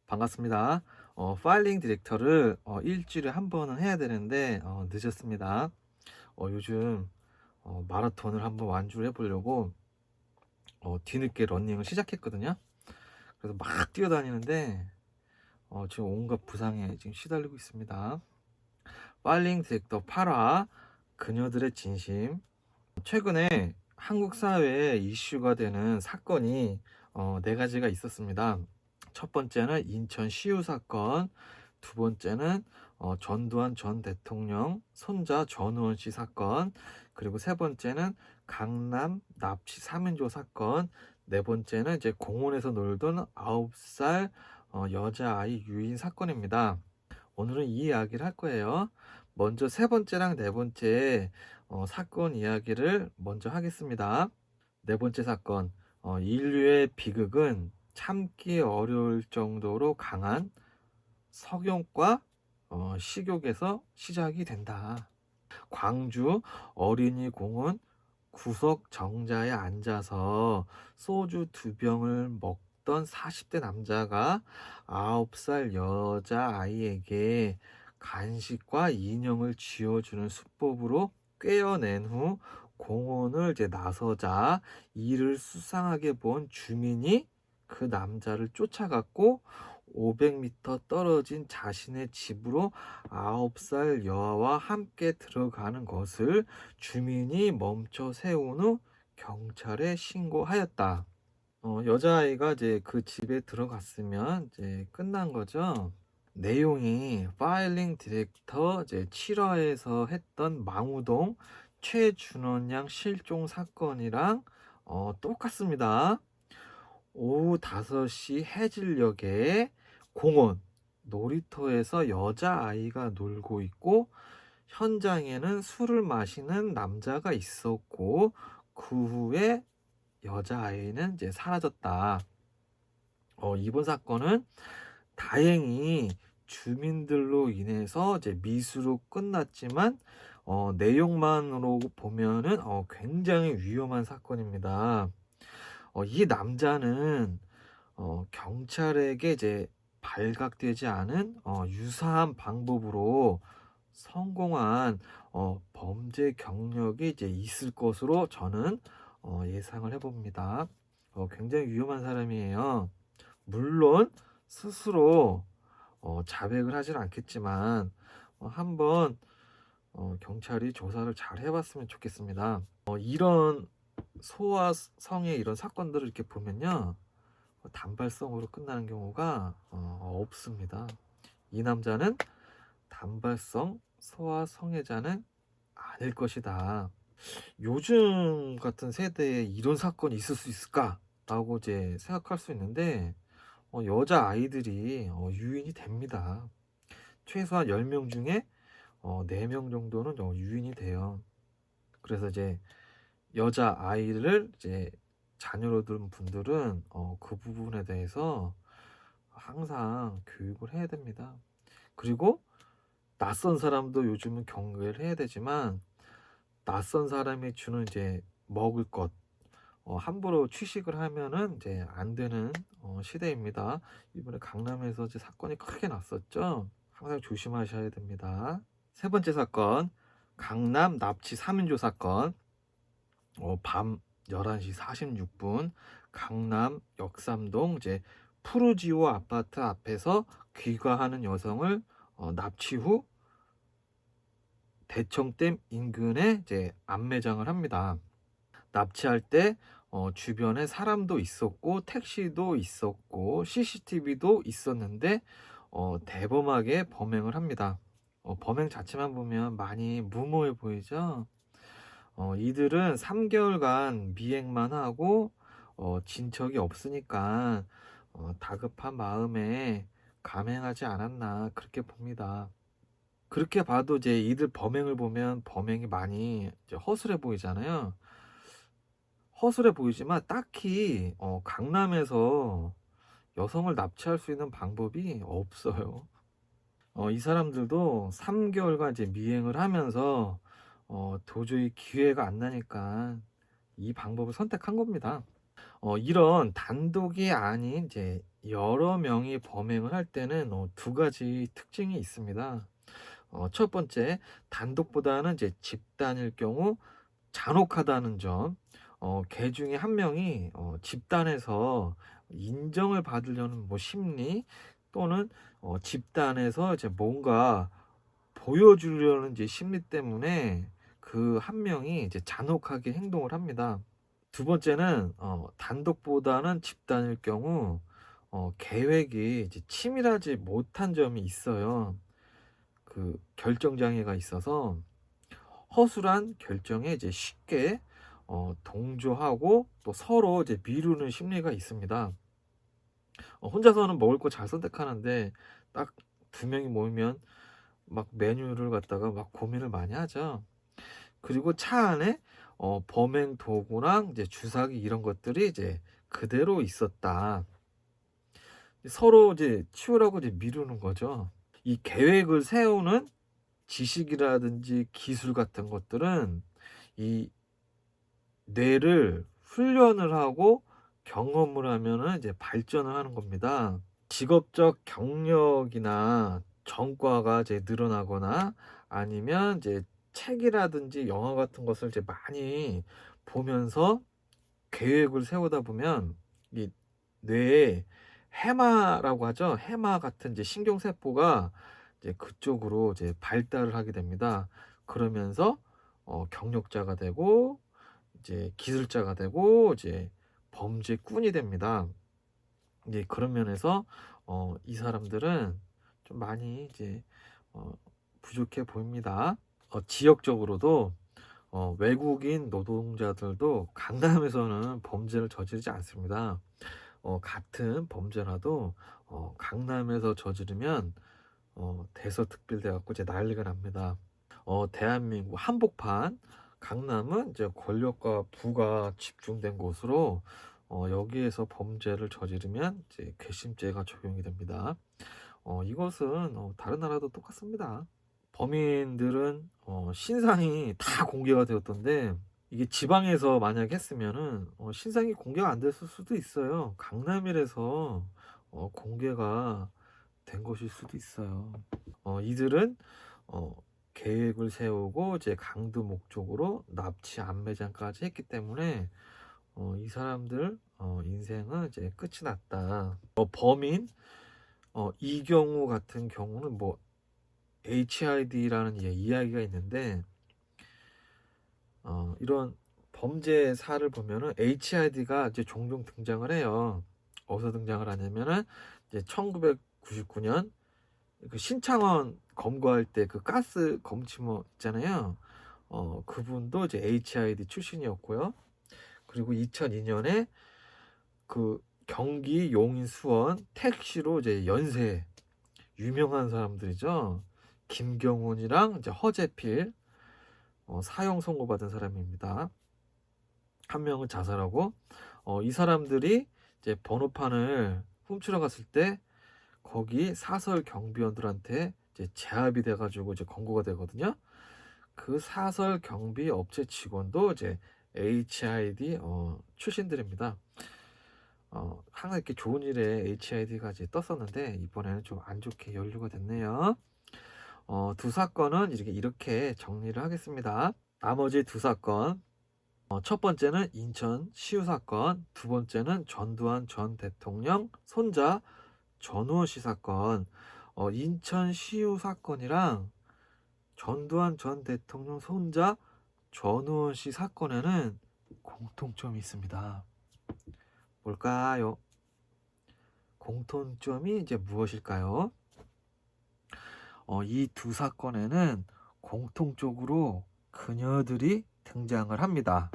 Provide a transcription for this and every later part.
반갑습니다. 파일링 디렉터를 일주일에 한 번은 해야 되는데 늦었습니다. 요즘 마라톤을 한번 완주를 해보려고 뒤늦게 러닝을 시작했거든요. 그래서 막 뛰어다니는데 지금 온갖 부상에 지금 시달리고 있습니다. 파일링 디렉터 8화 그녀들의 진심. 최근에 한국 사회에 이슈가 되는 사건이 네 가지가 있었습니다. 첫 번째는 인천 시유 사건, 두 번째는 전두환 전 대통령 손자 전우원 씨 사건, 그리고 세 번째는 강남 납치 3인조 사건, 네 번째는 이제 공원에서 놀던 9살 여자아이 유인 사건입니다. 오늘은 이 이야기를 할 거예요. 먼저 세 번째랑 네 번째 사건 이야기를 먼저 하겠습니다. 네 번째 사건, 인류의 비극은 참기 어려울 정도로 강한 석용과 식욕에서 시작이 된다. 광주 어린이공원 구석 정자에 앉아서 소주 두 병을 먹던 40대 남자가 9살 여자아이에게 간식과 인형을 쥐어주는 수법으로 꿰어낸 후 공원을 이제 나서자 이를 수상하게 본 주민이 그 남자를 쫓아갔고 500m 떨어진 자신의 집으로 9살 여아와 함께 들어가는 것을 주민이 멈춰 세운 후 경찰에 신고하였다. 여자아이가 이제 그 집에 들어갔으면 이제 끝난 거죠. 내용이 파일링 디렉터 이제 7화에서 했던 망우동 최준원 양 실종 사건이랑 똑같습니다. 오후 5시 해질녘에 공원 놀이터에서 여자아이가 놀고 있고 현장에는 술을 마시는 남자가 있었고 그 후에 여자아이는 이제 사라졌다. 이번 사건은 다행히 주민들로 인해서 이제 미수로 끝났지만 내용만으로 보면은 굉장히 위험한 사건입니다. 이 남자는 경찰에게 이제 발각되지 않은 유사한 방법으로 성공한 범죄 경력이 이제 있을 것으로 저는 예상을 해봅니다. 굉장히 위험한 사람이에요. 물론 스스로 자백을 하진 않겠지만 한번 경찰이 조사를 잘 해봤으면 좋겠습니다. 이런 소아 성의 이런 사건들을 이렇게 보면요, 단발성으로 끝나는 경우가 없습니다. 이 남자는 단발성 소아 성애자는 아닐 것이다. 요즘 같은 세대에 이런 사건이 있을 수 있을까라고 이제 생각할 수 있는데 여자 아이들이 유인이 됩니다. 최소한 10명 중에 4명 정도는 유인이 돼요. 그래서 이제 여자 아이를 이제 자녀로 둔 분들은 그 부분에 대해서 항상 교육을 해야 됩니다. 그리고 낯선 사람도 요즘은 경계를 해야 되지만 낯선 사람이 주는 이제 먹을 것 함부로 취식을 하면은 이제 안 되는 시대입니다. 이번에 강남에서 이제 사건이 크게 났었죠. 항상 조심하셔야 됩니다. 세 번째 사건, 강남 납치 3인조 사건. 밤 11시 46분 강남 역삼동 이제 푸르지오 아파트 앞에서 귀가하는 여성을 납치 후 대청댐 인근에 이제 안매장을 합니다. 납치할 때 주변에 사람도 있었고 택시도 있었고 CCTV도 있었는데 대범하게 범행을 합니다. 범행 자체만 보면 많이 무모해 보이죠. 이들은 3개월간 미행만 하고 진척이 없으니까 다급한 마음에 감행하지 않았나 그렇게 봅니다. 그렇게 봐도 이제 이들 범행을 보면 범행이 많이 이제 허술해 보이잖아요. 허술해 보이지만 딱히 강남에서 여성을 납치할 수 있는 방법이 없어요. 이 사람들도 3개월간 이제 미행을 하면서 도저히 기회가 안 나니까 이 방법을 선택한 겁니다. 이런 단독이 아닌 이제 여러 명이 범행을 할 때는 두 가지 특징이 있습니다. 첫 번째, 단독보다는 이제 집단일 경우 잔혹하다는 점. 걔 중에 한 명이 집단에서 인정을 받으려는 뭐 심리, 또는 집단에서 이제 뭔가 보여주려는 이제 심리 때문에 그 한 명이 이제 잔혹하게 행동을 합니다. 두 번째는 단독보다는 집단일 경우 계획이 이제 치밀하지 못한 점이 있어요. 그 결정 장애가 있어서 허술한 결정에 이제 쉽게 동조하고 또 서로 이제 미루는 심리가 있습니다. 혼자서는 먹을 거 잘 선택하는데 딱 두 명이 모이면 막 메뉴를 갖다가 막 고민을 많이 하죠. 그리고 차 안에 범행 도구랑 이제 주사기 이런 것들이 이제 그대로 있었다. 서로 이제 치우라고 이제 미루는 거죠. 이 계획을 세우는 지식이라든지 기술 같은 것들은 이 뇌를 훈련을 하고 경험을 하면은 이제 발전을 하는 겁니다. 직업적 경력이나 전과가 이제 늘어나거나 아니면 이제 책이라든지 영화 같은 것을 이제 많이 보면서 계획을 세우다 보면 이 뇌에 해마라고 하죠. 해마 같은 이제 신경세포가 이제 그쪽으로 이제 발달을 하게 됩니다. 그러면서 경력자가 되고 이제 기술자가 되고 이제 범죄꾼이 됩니다. 이제 그런 면에서 이 사람들은 좀 많이 이제 어, 부족해 보입니다. 지역적으로도 외국인 노동자들도 강남에서는 범죄를 저지르지 않습니다. 같은 범죄라도 강남에서 저지르면 대서특필돼 갖고 이제 난리가 납니다. 대한민국 한복판 강남은 이제 권력과 부가 집중된 곳으로 여기에서 범죄를 저지르면 이제 괘씸죄가 적용이 됩니다. 이것은 다른 나라도 똑같습니다. 범인들은 신상이 다 공개가 되었던데 이게 지방에서 만약 했으면은 신상이 공개가 안 됐을 수도 있어요. 강남이라서 공개가 된 것일 수도 있어요. 이들은 어, 계획을 세우고 이제 강도 목적으로 납치 안매장까지 했기 때문에 이 사람들 인생은 이제 끝이 났다. 범인 이 경우 같은 경우는 뭐 HID라는 이야기가 있는데 이런 범죄사를 보면은 HID가 이제 종종 등장을 해요. 어디서 등장을 하냐면은 이제 1999년 그 신창원 검거할 때 그 가스 검침어 있잖아요. 그분도 이제 HID 출신이었고요. 그리고 2002년에 그 경기 용인 수원 택시로 이제 연쇄 유명한 사람들이죠. 김경훈이랑 이제 허재필 사형 선고받은 사람입니다. 한 명은 자살하고 이 사람들이 이제 번호판을 훔치러 갔을 때 거기 사설 경비원들한테 이제 제압이 돼가지고 이제 검거가 되거든요. 그 사설 경비 업체 직원도 이제 HID 출신들입니다. 항상 이렇게 좋은 일에 HID가 이제 떴었는데 이번에는 좀 안 좋게 연루가 됐네요. 두 사건은 이렇게 정리를 하겠습니다. 나머지 두 사건. 첫 번째는 인천 시우 사건, 두 번째는 전두환 전 대통령 손자 전우원 씨 사건. 인천 시우 사건이랑 전두환 전 대통령 손자 전우원 씨 사건에는 공통점이 있습니다. 뭘까요? 공통점이 이제 무엇일까요? 이 두 사건에는 공통적으로 그녀들이 등장을 합니다.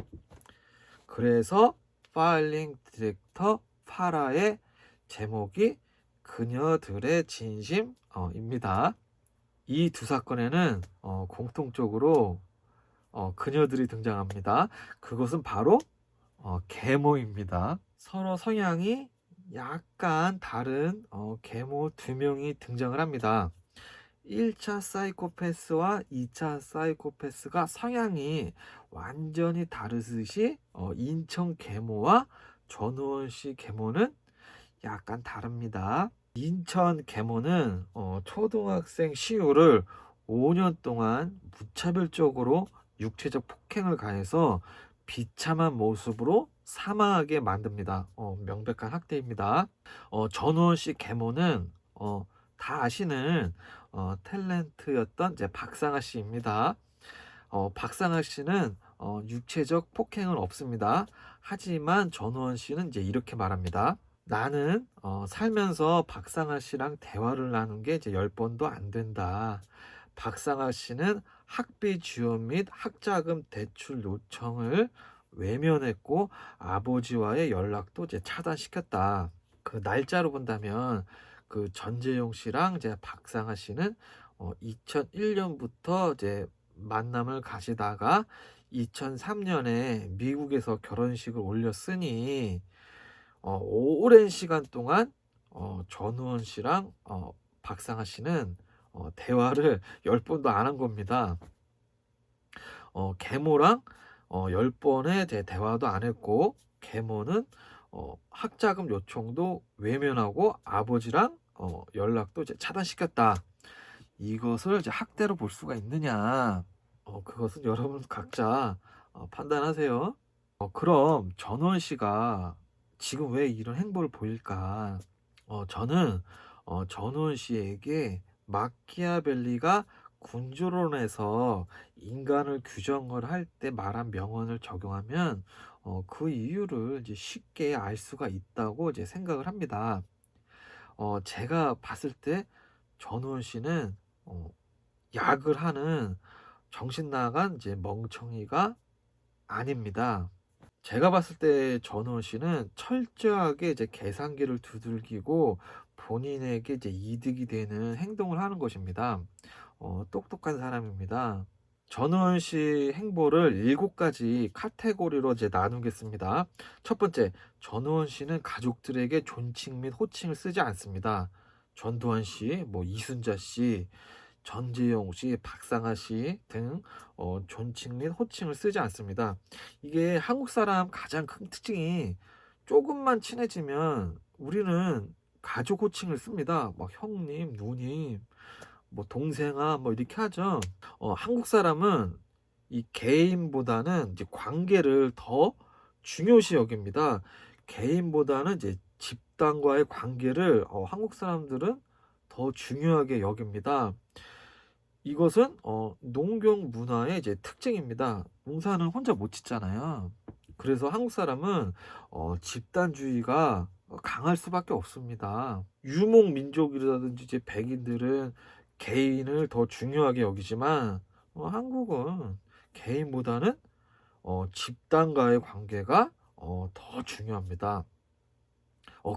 그래서 파일링 디렉터 파라의 제목이 그녀들의 진심입니다. 이 두 사건에는 공통적으로 그녀들이 등장합니다. 그것은 바로 계모입니다. 서로 성향이 약간 다른 계모 두 명이 등장을 합니다. 1차 사이코패스와 2차 사이코패스가 성향이 완전히 다르듯이 인천 계모와 전우원 씨 계모는 약간 다릅니다. 인천 계모는 초등학생 시우를 5년 동안 무차별적으로 육체적 폭행을 가해서 비참한 모습으로 사망하게 만듭니다. 명백한 학대입니다. 전우원 씨 계모는 다 아시는 탤런트였던 이제 박상아 씨입니다. 박상아 씨는 육체적 폭행은 없습니다. 하지만 전우원 씨는 이제 이렇게 말합니다. 나는 살면서 박상아 씨랑 대화를 나눈 게 이제 10번도 안 된다. 박상아 씨는 학비 지원 및 학자금 대출 요청을 외면했고 아버지와의 연락도 이제 차단시켰다. 그 날짜로 본다면 그 전재용 씨랑 이제 박상아 씨는 2001년부터 이제 만남을 가지다가 2003년에 미국에서 결혼식을 올렸으니 오랜 시간 동안 전우원 씨랑 박상아 씨는 대화를 10번도 안 한 겁니다. 계모랑 10번의 대화도 안 했고 계모는 학자금 요청도 외면하고 아버지랑 연락도 이제 차단시켰다. 이것을 이제 학대로 볼 수가 있느냐? 그것은 여러분 각자 판단하세요. 그럼 전원 씨가 지금 왜 이런 행보를 보일까? 저는 전원 씨에게 마키아벨리가 군주론에서 인간을 규정을 할 때 말한 명언을 적용하면 그 이유를 이제 쉽게 알 수가 있다고 이제 생각을 합니다. 제가 봤을 때 전우원 씨는 약을 하는 정신 나간 이제 멍청이가 아닙니다. 제가 봤을 때 전우원 씨는 철저하게 이제 계산기를 두들기고 본인에게 이제 이득이 되는 행동을 하는 것입니다. 똑똑한 사람입니다. 전우원 씨 행보를 7가지 카테고리로 이제 나누겠습니다. 첫 번째, 전우원 씨는 가족들에게 존칭 및 호칭을 쓰지 않습니다. 전두환 씨, 뭐 이순자 씨, 전재용 씨, 박상아 씨 등 존칭 및 호칭을 쓰지 않습니다. 이게 한국 사람 가장 큰 특징이 조금만 친해지면 우리는 가족 호칭을 씁니다. 막 형님, 누님, 뭐 동생아, 뭐 이렇게 하죠. 한국 사람은 이 개인보다는 이제 관계를 더 중요시 여깁니다. 개인보다는 이제 집단과의 관계를 한국 사람들은 더 중요하게 여깁니다. 이것은 농경 문화의 이제 특징입니다. 농사는 혼자 못 짓잖아요. 그래서 한국 사람은 집단주의가 강할 수밖에 없습니다. 유목 민족이라든지 이제 백인들은 개인을 더 중요하게 여기지만 한국은 개인보다는 집단과의 관계가 더 중요합니다.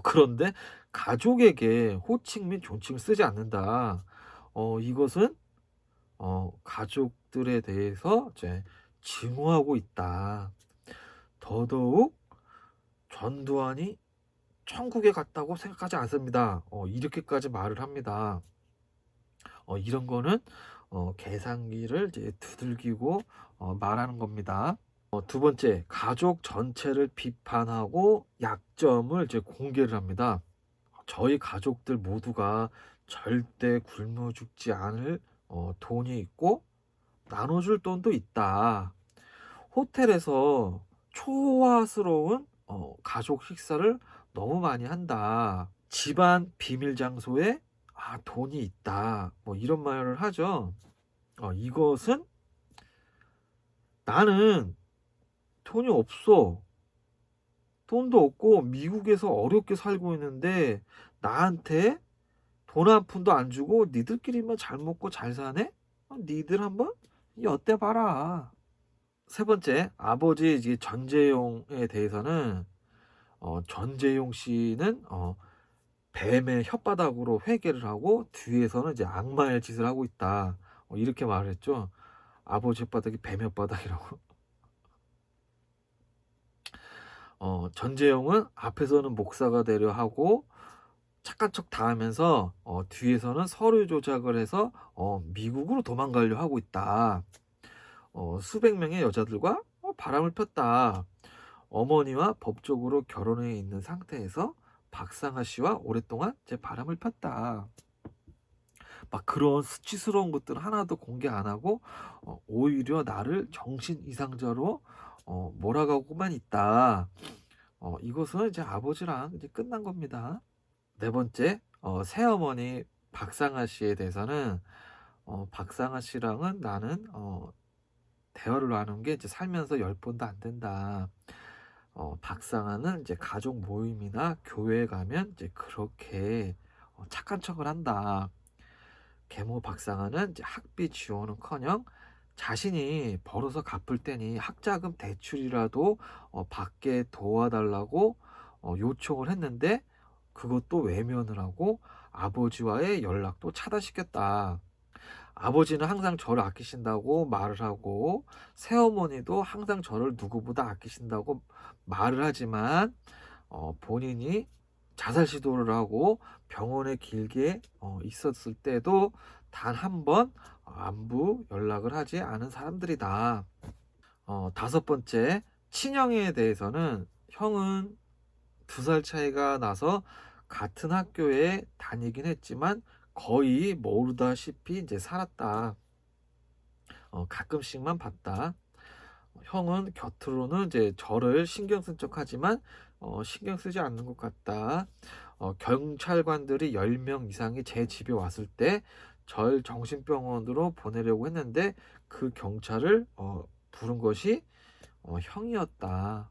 그런데 가족에게 호칭 및 존칭을 쓰지 않는다. 이것은 가족들에 대해서 이제 증오하고 있다. 더더욱 전두환이 천국에 갔다고 생각하지 않습니다. 이렇게까지 말을 합니다. 이런 거는 계산기를 이제 두들기고 말하는 겁니다. 두 번째, 가족 전체를 비판하고 약점을 이제 공개를 합니다. 저희 가족들 모두가 절대 굶어 죽지 않을 돈이 있고 나눠줄 돈도 있다. 호텔에서 초화스러운 가족 식사를 너무 많이 한다. 집안 비밀 장소에 돈이 있다. 뭐 이런 말을 하죠. 이것은 나는 돈이 없어. 돈도 없고 미국에서 어렵게 살고 있는데 나한테 돈 한 푼도 안 주고 니들끼리만 잘 먹고 잘 사네? 니들 한번 엿대 봐라. 세 번째, 아버지 이제 전재용에 대해서는 전재용 씨는 뱀의 혓바닥으로 회개를 하고 뒤에서는 이제 악마의 짓을 하고 있다. 이렇게 말을 했죠. 아버지 혓바닥이 뱀 혓바닥이라고. 전재용은 앞에서는 목사가 되려 하고 착한 척 다 하면서 뒤에서는 서류 조작을 해서 미국으로 도망가려 하고 있다. 수백 명의 여자들과 바람을 폈다. 어머니와 법적으로 결혼해 있는 상태에서 박상아 씨와 오랫동안 이제 바람을 폈다. 막 그런 수치스러운 것들 하나도 공개 안 하고 오히려 나를 정신 이상자로 몰아가고만 있다. 이것은 이제 아버지랑 이제 끝난 겁니다. 네 번째, 새어머니 박상아 씨에 대해서는 박상아 씨랑은 나는 대화를 나눈 게 이제 살면서 10번도 안 된다. 박상아는 이제 가족 모임이나 교회에 가면 이제 그렇게 착한 척을 한다. 계모 박상아는 이제 학비 지원은커녕 자신이 벌어서 갚을 때니 학자금 대출이라도 받게 도와달라고 요청을 했는데 그것도 외면을 하고 아버지와의 연락도 차단시켰다. 아버지는 항상 저를 아끼신다고 말을 하고 새어머니도 항상 저를 누구보다 아끼신다고 말을 하지만 본인이 자살 시도를 하고 병원에 길게 있었을 때도 단 한 번 안부 연락을 하지 않은 사람들이다. 다섯 번째, 친형에 대해서는 형은 2살 차이가 나서 같은 학교에 다니긴 했지만 거의 모르다시피 이제 살았다. 가끔씩만 봤다. 형은 곁으로는 이제 저를 신경 쓴 척하지만 신경 쓰지 않는 것 같다. 경찰관들이 10명 이상이 제 집에 왔을 때 절 정신병원으로 보내려고 했는데 그 경찰을 부른 것이 형이었다.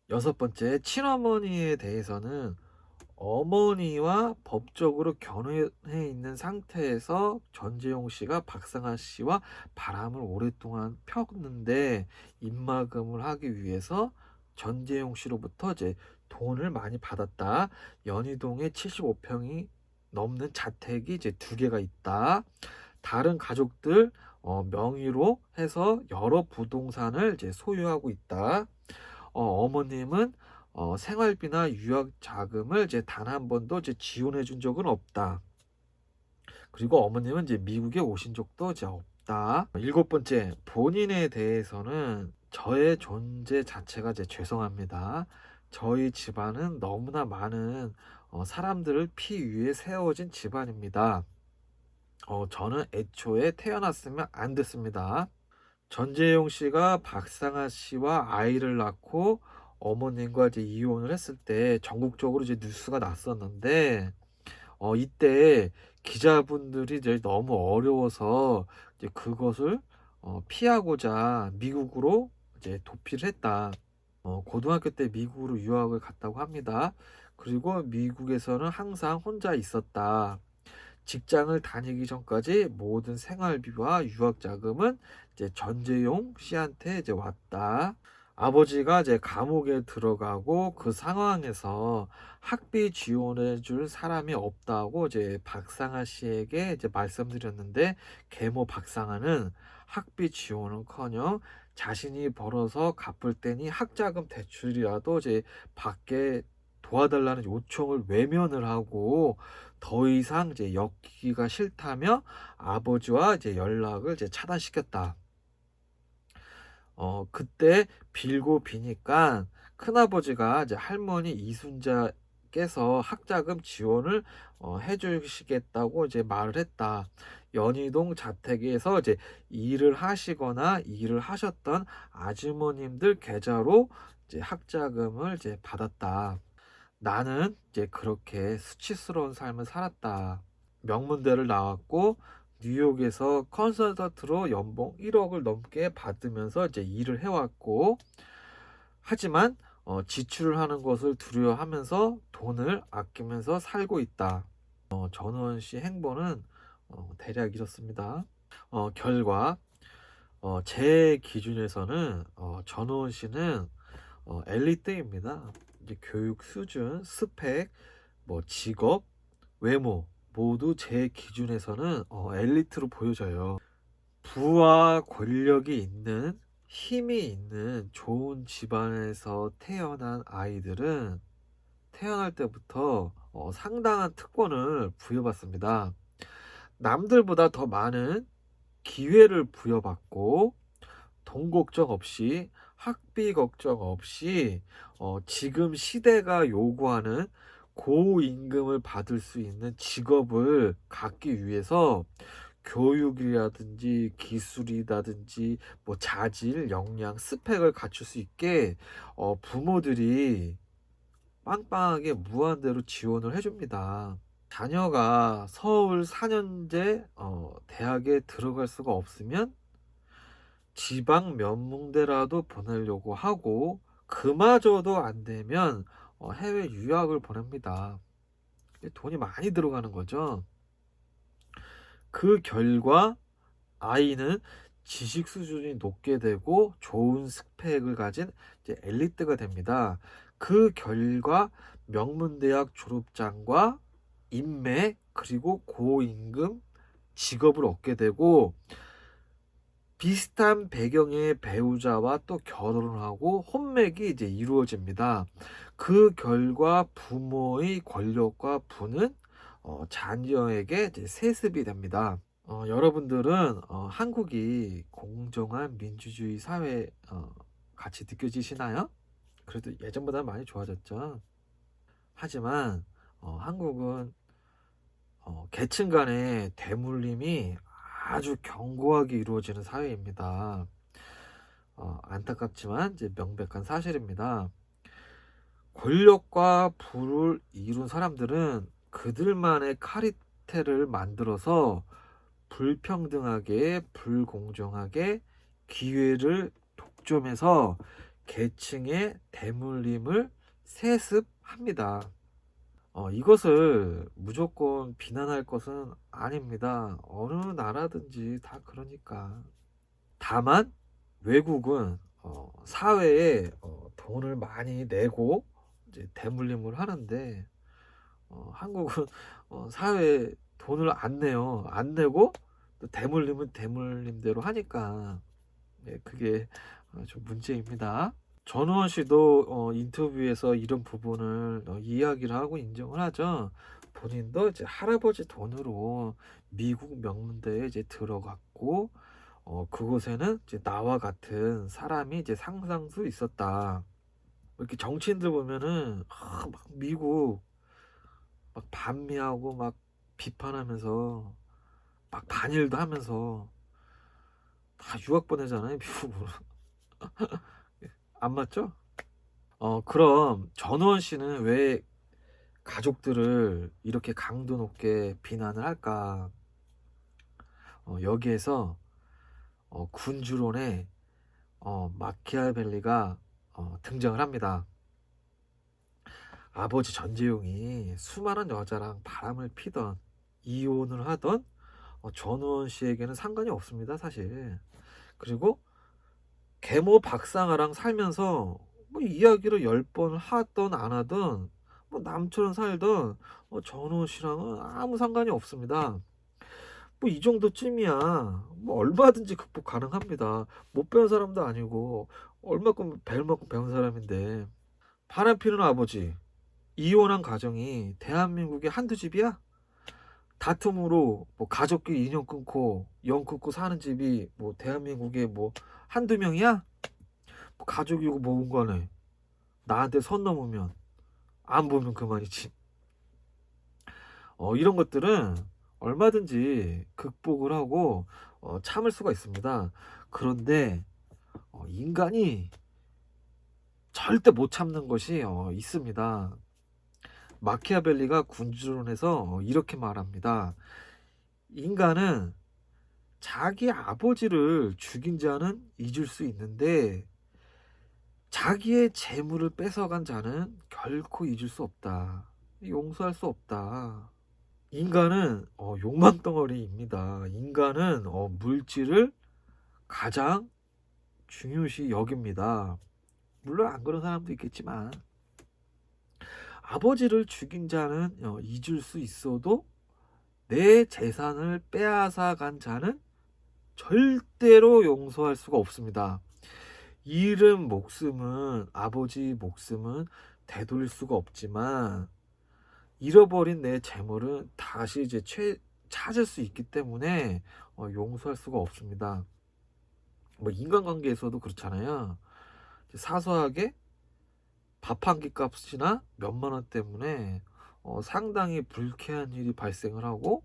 여섯 번째, 친어머니에 대해서는 어머니와 법적으로 결혼해 있는 상태에서 전재용 씨가 박상아 씨와 바람을 오랫동안 폈는데 입막음을 하기 위해서 전재용 씨로부터 이제 돈을 많이 받았다. 연희동에 75평이 넘는 자택이 이제 2개가 있다. 다른 가족들 명의로 해서 여러 부동산을 이제 소유하고 있다. 어머님은 생활비나 유학 자금을 이제 단 한 번도 이제 지원해 준 적은 없다. 그리고 어머님은 이제 미국에 오신 적도 이제 없다. 일곱 번째, 본인에 대해서는 저의 존재 자체가 이제 죄송합니다. 저희 집안은 너무나 많은 사람들을 피 위에 세워진 집안입니다. 저는 애초에 태어났으면 안 됐습니다. 전재용 씨가 박상아 씨와 아이를 낳고 어머님과 이제 이혼을 했을 때 전국적으로 이제 뉴스가 났었는데 이때 기자분들이 이제 너무 어려워서 이제 그것을 피하고자 미국으로 이제 도피를 했다. 고등학교 때 미국으로 유학을 갔다고 합니다. 그리고 미국에서는 항상 혼자 있었다. 직장을 다니기 전까지 모든 생활비와 유학 자금은 이제 전재용 씨한테 이제 왔다. 아버지가 이제 감옥에 들어가고 그 상황에서 학비 지원해 줄 사람이 없다고 이제 박상아 씨에게 이제 말씀드렸는데 계모 박상아는 학비 지원은커녕 자신이 벌어서 갚을 때니 학자금 대출이라도 이제 받게 도와달라는 요청을 외면을 하고 더 이상 이제 엮이기가 싫다며 아버지와 이제 연락을 이제 차단시켰다. 그때 빌고 비니까 큰아버지가 이제 할머니 이순자께서 학자금 지원을 해주시겠다고 이제 말을 했다. 연희동 자택에서 이제 일을 하시거나 일을 하셨던 아주머님들 계좌로 이제 학자금을 이제 받았다. 나는 이제 그렇게 수치스러운 삶을 살았다. 명문대를 나왔고 뉴욕에서 컨설턴트로 연봉 1억을 넘게 받으면서 이제 일을 해왔고 하지만 지출을 하는 것을 두려워하면서 돈을 아끼면서 살고 있다. 전우원 씨 행보는 대략 이렇습니다. 결과 제 기준에서는 전우원 씨는 엘리트입니다. 이제 교육 수준, 스펙, 뭐 직업, 외모 모두 제 기준에서는 엘리트로 보여져요. 부와 권력이 있는 힘이 있는 좋은 집안에서 태어난 아이들은 태어날 때부터 상당한 특권을 부여받습니다. 남들보다 더 많은 기회를 부여받고 돈 걱정 없이 학비 걱정 없이 지금 시대가 요구하는 고임금을 받을 수 있는 직업을 갖기 위해서 교육이라든지 기술이라든지 뭐 자질, 역량, 스펙을 갖출 수 있게 부모들이 빵빵하게 무한대로 지원을 해줍니다. 자녀가 서울 4년제 대학에 들어갈 수가 없으면 지방 면문대라도 보내려고 하고, 그마저도 안 되면 해외 유학을 보냅니다. 돈이 많이 들어가는 거죠. 그 결과 아이는 지식 수준이 높게 되고 좋은 스펙을 가진 이제 엘리트가 됩니다. 그 결과 명문대학 졸업장과 인맥 그리고 고임금 직업을 얻게 되고, 비슷한 배경의 배우자와 또 결혼을 하고 혼맥이 이제 이루어집니다. 그 결과 부모의 권력과 부는 자녀에게 이제 세습이 됩니다. 여러분들은 한국이 공정한 민주주의 사회 같이 느껴지시나요? 그래도 예전보다 많이 좋아졌죠. 하지만 한국은 계층 간의 대물림이 아주 견고하게 이루어지는 사회입니다. 안타깝지만 이제 명백한 사실입니다. 권력과 부를 이룬 사람들은 그들만의 카리텔을 만들어서 불평등하게, 불공정하게 기회를 독점해서 계층의 대물림을 세습합니다. 이것을 무조건 비난할 것은 아닙니다. 어느 나라든지 다 그러니까. 다만 외국은 사회에 돈을 많이 내고 이제 대물림을 하는데, 한국은 사회에 돈을 안 내요. 안 내고 또 대물림은 대물림대로 하니까, 그게 좀 문제입니다. 전우원 씨도 인터뷰에서 이런 부분을 이야기를 하고 인정을 하죠. 본인도 이제 할아버지 돈으로 미국 명문대에 이제 들어갔고, 그곳에는 이제 나와 같은 사람이 이제 상상수 있었다. 이렇게 정치인들 보면은 막 미국 막 반미하고 막 비판하면서 막 반일도 하면서 다 유학 보내잖아요, 미국으로. 안 맞죠? 그럼 전우원 씨는 왜 가족들을 이렇게 강도 높게 비난을 할까? 여기에서 군주론의 마키아벨리가 등장을 합니다. 아버지 전재용이 수많은 여자랑 바람을 피던, 이혼을 하던 전우원 씨에게는 상관이 없습니다, 사실. 그리고 계모 박상아랑 살면서 뭐 이야기를 10번 하던 안 하던, 뭐 남처럼 살던 전우원 씨랑은 아무 상관이 없습니다. 뭐 이 정도쯤이야 뭐 얼마든지 극복 가능합니다. 못 배운 사람도 아니고 얼마큼 배울 만큼 배운 사람인데. 바람피는 아버지, 이혼한 가정이 대한민국에 한두 집이야? 다툼으로 뭐 가족끼리 인연 끊고 연 끊고 사는 집이 뭐 대한민국에 뭐 한두 명이야? 뭐 가족이고 뭐은 거네. 나한테 선 넘으면 안 보면 그만이지. 이런 것들은 얼마든지 극복을 하고 참을 수가 있습니다. 그런데 인간이 절대 못 참는 것이 있습니다. 마키아벨리가 군주론에서 이렇게 말합니다. 인간은 자기 아버지를 죽인 자는 잊을 수 있는데 자기의 재물을 뺏어간 자는 결코 잊을 수 없다. 용서할 수 없다. 인간은 욕망덩어리입니다. 인간은 물질을 가장 중요시 여깁니다. 물론 안 그런 사람도 있겠지만, 아버지를 죽인 자는 잊을 수 있어도 내 재산을 빼앗아 간 자는 절대로 용서할 수가 없습니다. 잃은 목숨은, 아버지 목숨은 되돌릴 수가 없지만 잃어버린 내 재물은 다시 이제 찾을 수 있기 때문에 용서할 수가 없습니다. 뭐 인간관계에서도 그렇잖아요. 사소하게 밥 한 끼 값이나 몇만 원 때문에 상당히 불쾌한 일이 발생을 하고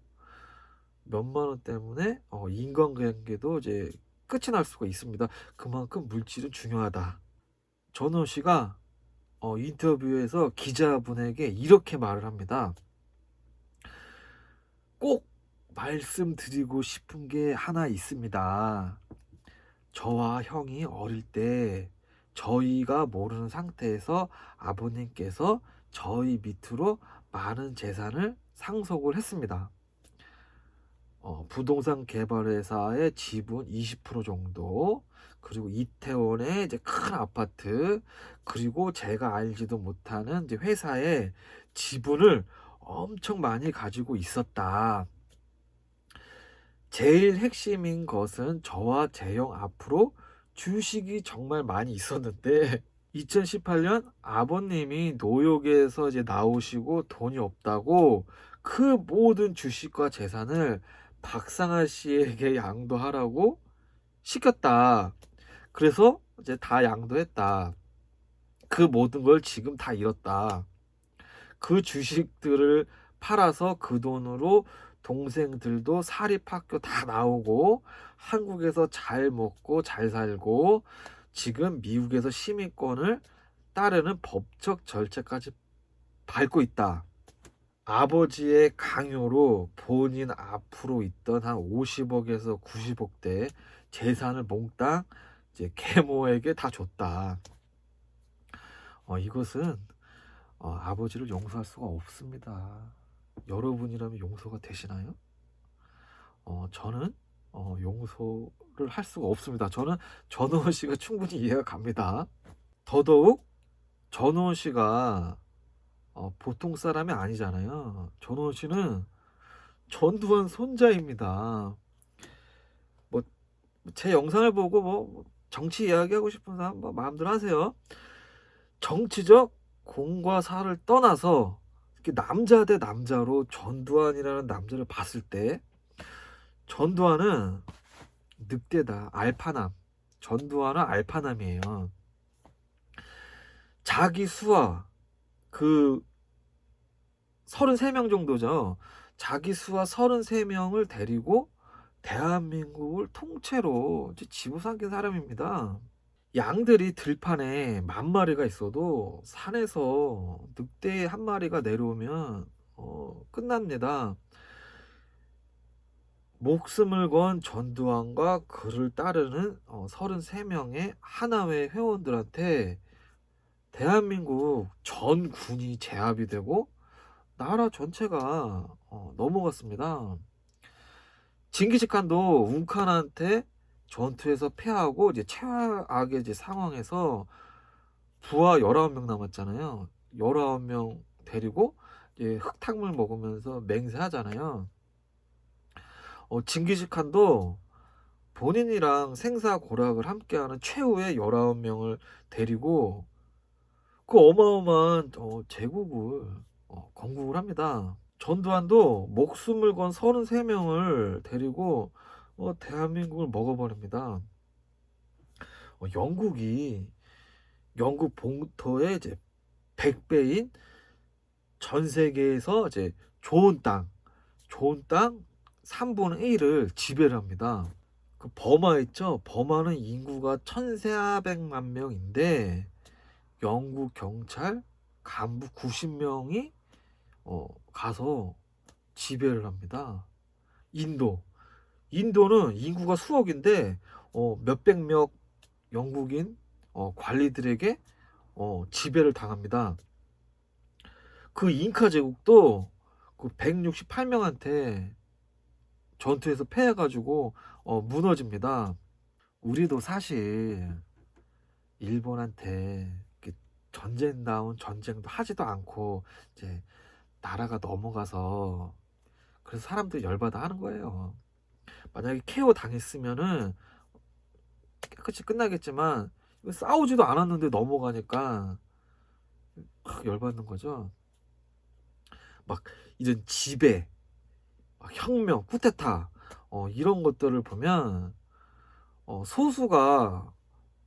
몇만 원 때문에 인간관계도 이제 끝이 날 수가 있습니다. 그만큼 물질은 중요하다. 전원 씨가 인터뷰에서 기자분에게 이렇게 말을 합니다. 꼭 말씀드리고 싶은 게 하나 있습니다. 저와 형이 어릴 때 저희가 모르는 상태에서 아버님께서 저희 밑으로 많은 재산을 상속을 했습니다. 부동산 개발회사의 지분 20% 정도, 그리고 이태원의 이제 큰 아파트, 그리고 제가 알지도 못하는 이제 회사의 지분을 엄청 많이 가지고 있었다. 제일 핵심인 것은 저와 제 형 앞으로 주식이 정말 많이 있었는데 2018년 아버님이 노역에서 이제 나오시고 돈이 없다고 그 모든 주식과 재산을 박상아 씨에게 양도하라고 시켰다. 그래서 이제 다 양도했다. 그 모든 걸 지금 다 잃었다. 그 주식들을 팔아서 그 돈으로 동생들도 사립학교 다 나오고 한국에서 잘 먹고 잘 살고 지금 미국에서 시민권을 따르는 법적 절차까지 밟고 있다. 아버지의 강요로 본인 앞으로 있던 한 50억에서 90억대 재산을 몽땅 이제 계모에게 다 줬다. 이것은 아버지를 용서할 수가 없습니다. 여러분이라면 용서가 되시나요? 저는 용서를 할 수가 없습니다. 저는 전우원 씨가 충분히 이해가 갑니다. 더더욱 전우원 씨가 보통 사람이 아니잖아요. 전우원 씨는 전두환 손자입니다. 뭐 제 영상을 보고 뭐 정치 이야기하고 싶은 사람 뭐 마음대로 하세요. 정치적 공과 사를 떠나서 이렇게 남자 대 남자로 전두환이라는 남자를 봤을 때 전두환은 늑대다. 알파남. 전두환은 알파남이에요. 자기 수하 그 33명 정도죠. 자기 수하 33명을 데리고 대한민국을 통째로 지고 삼긴 사람입니다. 양들이 들판에 10,000마리가 있어도 산에서 늑대 한 마리가 내려오면 끝납니다. 목숨을 건 전두환과 그를 따르는 33명의 하나회 회원들한테 대한민국 전 군이 제압이 되고 나라 전체가 넘어갔습니다. 징기스칸도 웅칸한테 전투에서 패하고 이제 최악의 이제 상황에서 부하 19명 남았잖아요. 19명 데리고 이제 흙탕물 먹으면서 맹세하잖아요. 징기스칸도 본인이랑 생사고락을 함께하는 최후의 19명을 데리고 그 어마어마한 제국을 건국을 합니다. 전두환도 목숨을 건 33명을 데리고 대한민국을 먹어버립니다. 영국이 영국 본토의 이제 100배인 전 세계에서 이제 좋은 땅 3분의 1을 지배를 합니다. 그 버마 있죠? 버마는 인구가 1,400만 명인데 영국 경찰 간부 90명이 가서 지배를 합니다. 인도는 인구가 수억인데 몇백 명 영국인 관리들에게 지배를 당합니다. 그 잉카 제국도 그 168명한테 전투에서 패해가지고 무너집니다. 우리도 사실 일본한테 전쟁다운 전쟁도 하지도 않고 이제 나라가 넘어가서 그래서 사람들이 열받아 하는 거예요. 만약에 KO 당했으면은 깨끗이 끝나겠지만 싸우지도 않았는데 넘어가니까 열받는 거죠. 막 이런 지배, 막 혁명, 쿠데타 이런 것들을 보면 소수가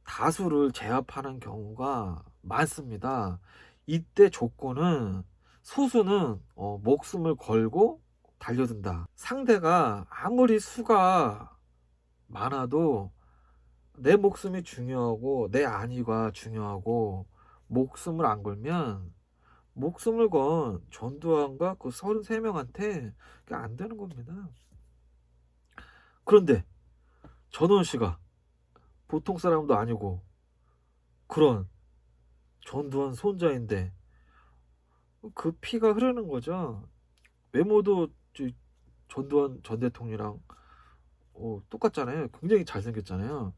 다수를 제압하는 경우가 많습니다. 이때 조건은 소수는 목숨을 걸고 달려든다. 상대가 아무리 수가 많아도 내 목숨이 중요하고 내 안위가 중요하고 목숨을 안 걸면 목숨을 건 전두환과 그 33명한테 그게 안 되는 겁니다. 그런데 전원 씨가 보통 사람도 아니고 그런 전두환 손자인데 그 피가 흐르는 거죠. 외모도 전두환 전 대통령이랑 똑같잖아요. 굉장히 잘생겼잖아요.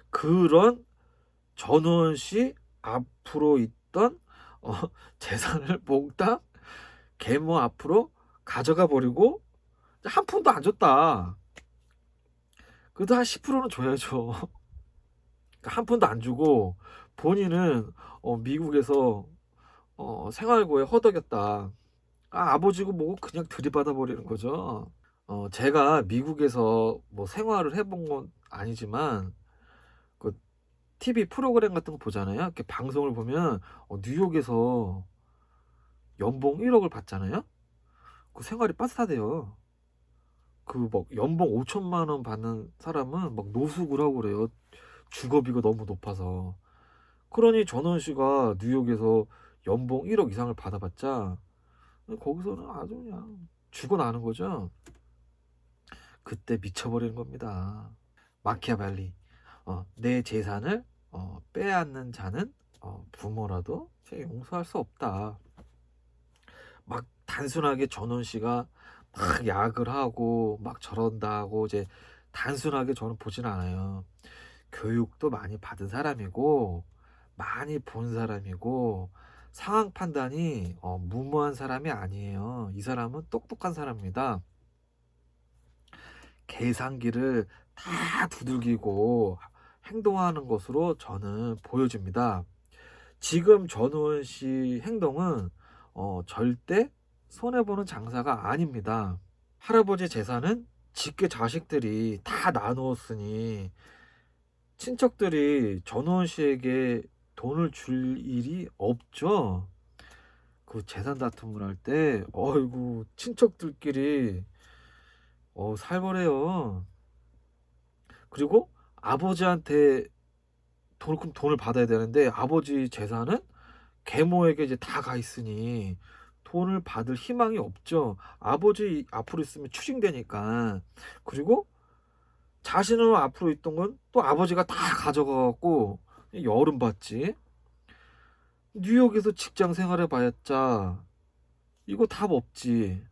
그런 전원 씨 앞으로 있던 재산을 몽땅 계모 앞으로 가져가 버리고 한 푼도 안 줬다. 그래도 한 10%는 줘야죠. 한 푼도 안 주고 본인은 미국에서 생활고에 허덕였다. 아버지고 뭐고 그냥 들이받아 버리는 거죠. 제가 미국에서 뭐 생활을 해본 건 아니지만 그 TV 프로그램 같은 거 보잖아요. 이렇게 방송을 보면 뉴욕에서 연봉 1억을 받잖아요. 그 생활이 빠듯하대요. 그 막 연봉 5천만 원 받는 사람은 막 노숙을 하고 그래요. 주거비가 너무 높아서. 그러니 전원 씨가 뉴욕에서 연봉 1억 이상을 받아봤자 거기서는 아주 그냥 죽어나는 거죠. 그때 미쳐버리는 겁니다. 마키아벨리. 내 재산을 빼앗는 자는 부모라도 용서할 수 없다. 막 단순하게 전원 씨가 막 약을 하고 막 저런다 하고 이제 단순하게 저는 보진 않아요. 교육도 많이 받은 사람이고 많이 본 사람이고 상황 판단이 무모한 사람이 아니에요. 이 사람은 똑똑한 사람입니다. 계산기를 다 두들기고 행동하는 것으로 저는 보여집니다. 지금 전우원 씨 행동은 절대 손해보는 장사가 아닙니다. 할아버지 재산은 직계 자식들이 다 나누었으니 친척들이 전우원 씨에게 돈을 줄 일이 없죠. 그 재산 다툼을 할 때 어이구 친척들끼리 살벌해요. 그리고 아버지한테 돈을 받아야 되는데 아버지 재산은 계모에게 이제 다 가 있으니 돈을 받을 희망이 없죠. 아버지 앞으로 있으면 추징되니까. 그리고 자신은 앞으로 있던 건 또 아버지가 다 가져가갖고 여름 받지. 뉴욕에서 직장 생활해 봐야자 이거 답 없지.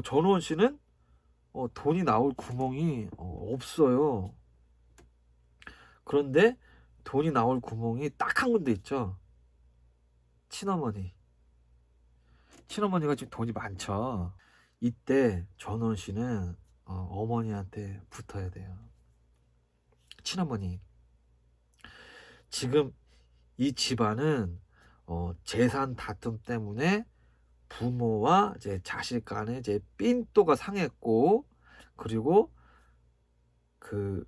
전우원 씨는 돈이 나올 구멍이 없어요. 그런데 돈이 나올 구멍이 딱 한 군데 있죠. 친어머니. 친어머니가 지금 돈이 많죠. 이때 전원 씨는 어머니한테 붙어야 돼요. 친어머니. 지금 이 집안은 재산 다툼 때문에 부모와 이제 자식 간에 이제 삔또가 상했고 그리고 그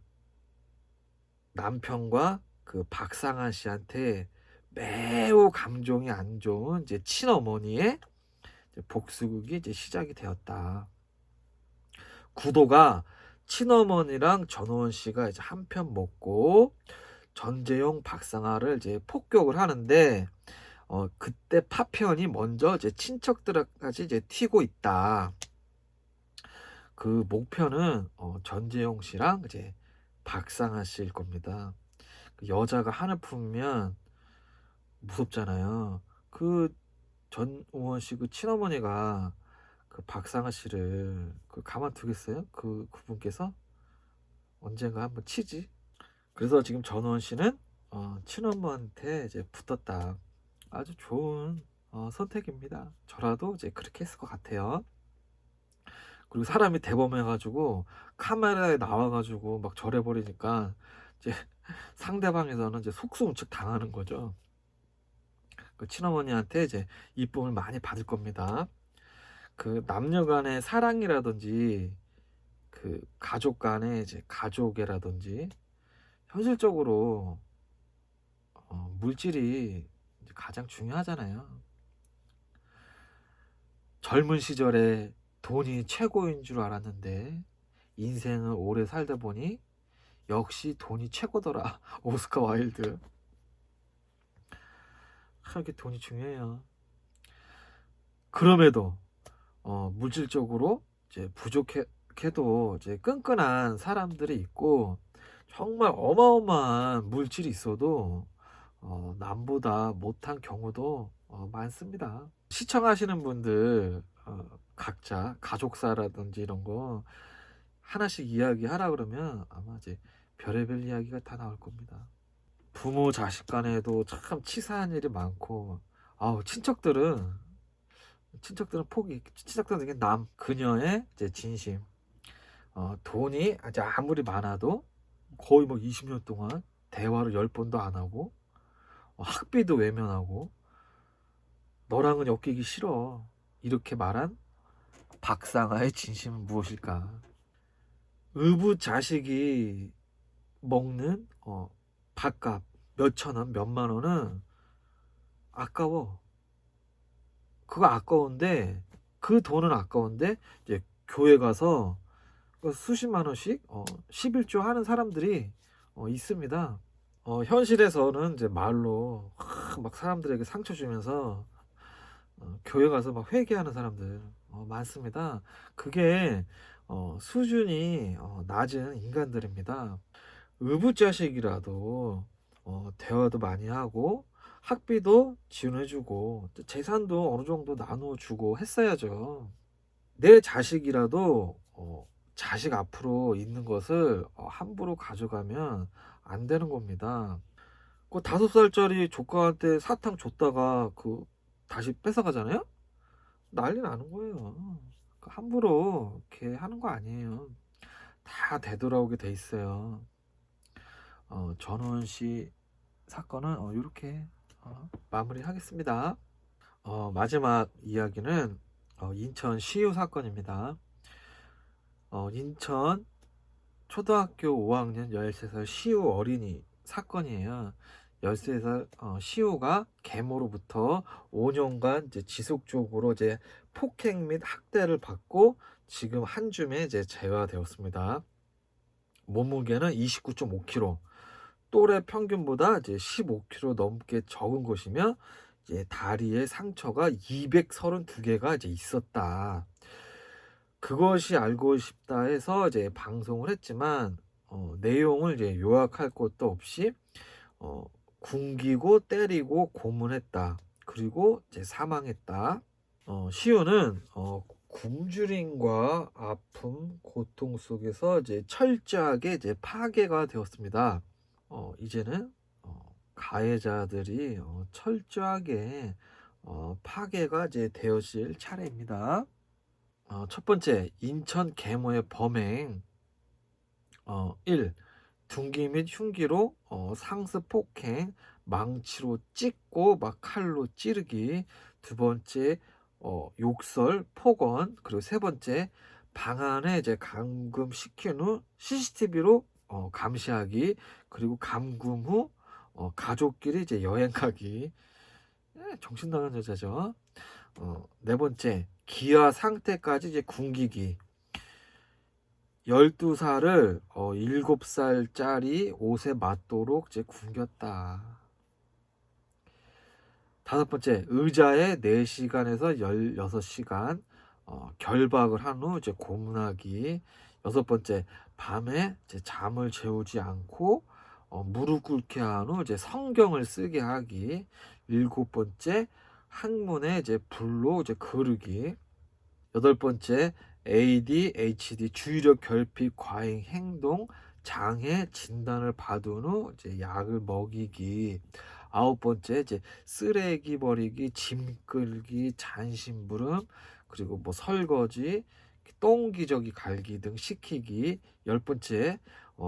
남편과 그 박상한 씨한테 매우 감정이 안 좋은 이제 친어머니의 복수극이 이제 시작이 되었다. 구도가 친어머니랑 전호원 씨가 이제 한편 먹고 전재용 박상아를 이제 폭격을 하는데 그때 파편이 먼저 이제 친척들까지 이제 튀고 있다. 그 목표는 전재용 씨랑 이제 박상아 씨일 겁니다. 그 여자가 한을 품으면 무섭잖아요. 그 전우원 씨 그 친어머니가 그 박상아 씨를 가만두겠어요? 그분께서 언젠가 한번 치지. 그래서 지금 전우원 씨는 친어머니한테 이제 붙었다. 아주 좋은 선택입니다. 저라도 이제 그렇게 했을 것 같아요. 그리고 사람이 대범해가지고 카메라에 나와가지고 막 절해버리니까 이제 상대방에서는 이제 속수무책 당하는 거죠. 그 친어머니한테 이제 이쁨을 많이 받을 겁니다. 그 남녀 간의 사랑이라든지 그 가족 간의 이제 가족애라든지 현실적으로 물질이 이제 가장 중요하잖아요. 젊은 시절에 돈이 최고인 줄 알았는데 인생을 오래 살다 보니 역시 돈이 최고더라. 오스카 와일드. 그렇게 돈이 중요해요. 그럼에도 물질적으로 이제 부족해도 이제 끈끈한 사람들이 있고 정말 어마어마한 물질이 있어도 남보다 못한 경우도 많습니다. 시청하시는 분들 각자 가족사라든지 이런 거 하나씩 이야기하라 그러면 아마 이제 별의별 이야기가 다 나올 겁니다. 부모 자식 간에도 참 치사한 일이 많고 아우 친척들은 친척들은 이게 남 그녀의 이제 진심 돈이 이제 아무리 많아도 거의 뭐 20년 동안 대화를 10번도 안 하고 학비도 외면하고 너랑은 엮이기 싫어 이렇게 말한 박상아의 진심은 무엇일까? 의붓 자식이 먹는 밥값 몇천 원, 몇만 원은 아까워. 그거 아까운데 그 돈은 아까운데 이제 교회 가서 수십만 원씩 11조 하는 사람들이 있습니다. 현실에서는 이제 말로 막 사람들에게 상처 주면서 교회 가서 막 회개하는 사람들 많습니다. 그게 수준이 낮은 인간들입니다. 의붓자식이라도 대화도 많이 하고 학비도 지원해주고 재산도 어느 정도 나눠주고 했어야죠. 내 자식이라도 자식 앞으로 있는 것을 함부로 가져가면 안 되는 겁니다. 그 5살짜리 조카한테 사탕 줬다가 다시 뺏어가잖아요? 난리 나는 거예요. 함부로 이렇게 하는 거 아니에요. 다 되돌아오게 돼 있어요. 전원 씨 사건은 이렇게 마무리하겠습니다. 마지막 이야기는 인천 시유 사건입니다. 인천 초등학교 5학년 13살 시우 어린이 사건이에요. 13살 시우가 계모로부터 5년간 이제 지속적으로 이제 폭행 및 학대를 받고 지금 한 줌에 이제 재활되었습니다. 몸무게는 29.5kg, 또래 평균보다 이제 15kg 넘게 적은 것이며 이제 다리에 상처가 232개가 이제 있었다. 그것이 알고 싶다 해서 이제 방송을 했지만 내용을 이제 요약할 것도 없이 굶기고 때리고 고문했다. 그리고 이제 사망했다. 시우는 굶주림과 아픔, 고통 속에서 이제 철저하게 이제 파괴가 되었습니다. 이제는 가해자들이 철저하게 파괴가 이제 되어질 차례입니다. 첫 번째, 인천 계모의 범행. 1. 둔기 및 흉기로 상습 폭행, 망치로 찍고 막 칼로 찌르기. 두 번째, 욕설, 폭언. 그리고 세 번째, 방 안에 이제 감금시킨 후 CCTV로 감시하기. 그리고 감금 후 가족끼리 이제 여행 가기. 정신 나간 여자죠. 네 번째, 기아 상태까지 이제 굶기기. 12살을 7살짜리 옷에 맞도록 이제 굶겼다. 다섯 번째, 의자에 4시간에서 16시간 결박을 한 후 이제 고문하기. 여섯 번째, 밤에 이제 잠을 재우지 않고 무릎 꿇게 한 후 이제 성경을 쓰게 하기. 일곱 번째, 항문에 이제 불로 이제 거르기. 여덟 번째, ADHD 주의력 결핍 과잉 행동 장애 진단을 받은 후 이제 약을 먹이기. 아홉 번째, 이제 쓰레기 버리기, 짐 끌기, 잔심부름, 그리고 뭐 설거지, 똥기저귀 갈기 등 시키기. 열 번째,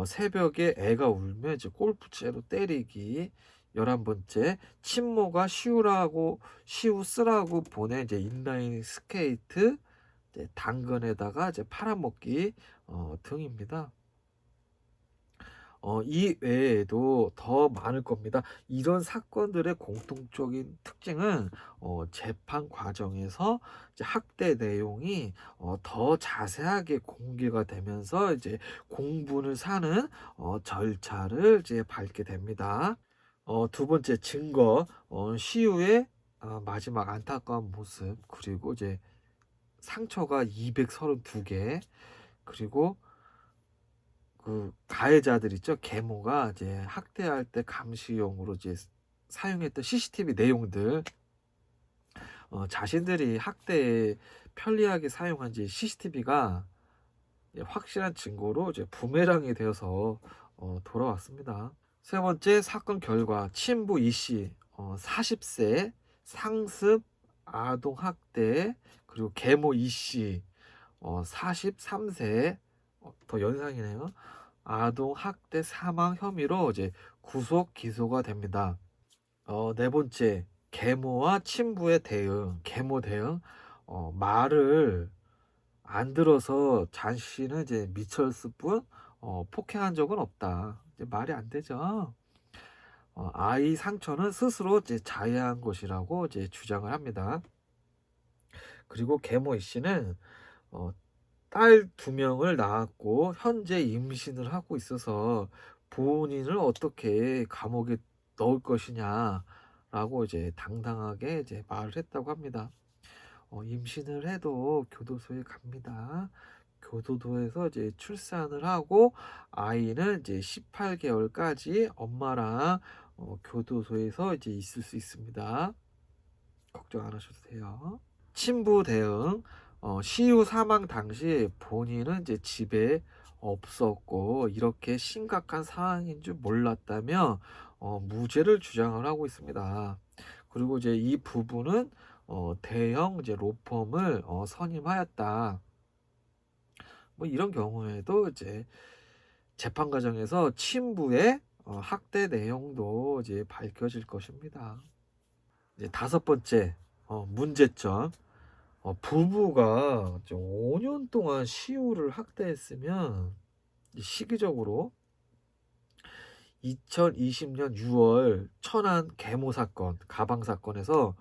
새벽에 애가 울면 이제 골프채로 때리기. 11번째, 친모가 시우 쓰라고 보낸 이제 인라인 스케이트 당근에다가 이제 팔아먹기 등입니다. 이 외에도 더 많을 겁니다. 이런 사건들의 공통적인 특징은 재판 과정에서 이제 학대 내용이 더 자세하게 공개가 되면서 이제 공분을 사는 절차를 이제 밟게 됩니다. 두 번째 증거, 시우의 마지막 안타까운 모습, 그리고 이제 상처가 232개, 그리고 그 가해자들 있죠. 계모가 이제 학대할 때 감시용으로 이제 사용했던 CCTV 내용들, 자신들이 학대에 편리하게 사용한 이제 CCTV가 확실한 증거로 이제 부메랑이 되어서 돌아왔습니다. 세 번째 사건 결과 친부 이 씨 40세 상습 아동 학대, 그리고 계모 이 씨 43세 더 연상이네요. 아동 학대 사망 혐의로 이제 구속 기소가 됩니다. 네 번째, 계모와 친부의 대응, 계모 대응. 말을 안 들어서 자신은 이제 미쳤을 뿐 폭행한 적은 없다. 이제 말이 안 되죠. 아이 상처는 스스로 이제 자해한 것이라고 이제 주장을 합니다. 그리고 계모 이 씨는 어, 딸 2명을 낳았고 현재 임신을 하고 있어서 본인을 어떻게 감옥에 넣을 것이냐라고 이제 당당하게 이제 말을 했다고 합니다. 임신을 해도 교도소에 갑니다. 교도소에서 이제 출산을 하고 아이는 이제 18개월까지 엄마랑 교도소에서 이제 있을 수 있습니다. 걱정 안 하셔도 돼요. 친부 대응. 시우 사망 당시 본인은 이제 집에 없었고 이렇게 심각한 상황인 줄 몰랐다며 무죄를 주장을 하고 있습니다. 그리고 이제 이 부부는 대형 이제 로펌을 선임하였다. 뭐 이런 경우에도 이제 재판 과정에서 친부의 학대 내용도 이제 밝혀질 것입니다. 이제 다섯 번째 문제점. 부부가 5년 동안 시우를 학대했으면 시기적으로 2020년 6월 천안 계모 사건, 가방 사건에서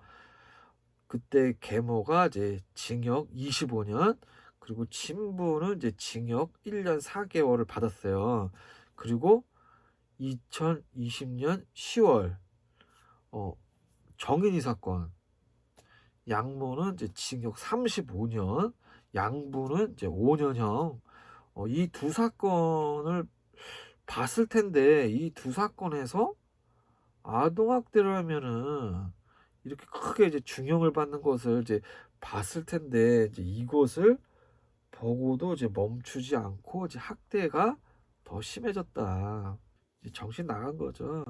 그때 계모가 이제 징역 25년, 그리고 친부는 이제 징역 1년 4개월을 받았어요. 그리고 2020년 10월 정인이 사건, 양모는 이제 징역 35년, 양부는 이제 5년형. 이 두 사건을 봤을 텐데 이 두 사건에서 아동학대를 하면은 이렇게 크게 이제 중형을 받는 것을 이제 봤을 텐데 이제 이것을 보고도 이제 멈추지 않고 이제 학대가 더 심해졌다. 이제 정신 나간 거죠.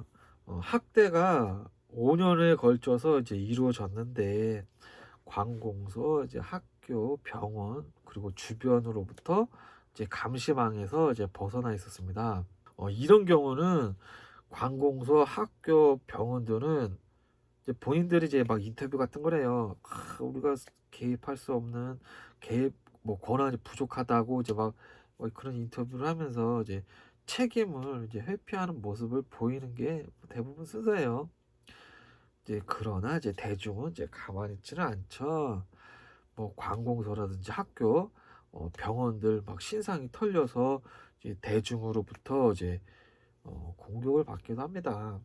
학대가 5년에 걸쳐서 이제 이루어졌는데 관공서, 이제 학교, 병원, 그리고 주변으로부터 이제 감시망에서 이제 벗어나 있었습니다. 이런 경우는 관공서, 학교, 병원들은 이제 본인들이 이제 막 인터뷰 같은 걸 해요. 우리가 개입할 수 없는 개입 뭐 권한이 부족하다고 이제 막 그런 인터뷰를 하면서 이제 책임을 이제 회피하는 모습을 보이는 게 대부분 순서예요. 이제 그러나 이제 대중은 이제 가만히 있지는 않죠. 뭐 관공서라든지 학교, 병원들 막 신상이 털려서 이제 대중으로부터 이제 공격을 받기도 합니다.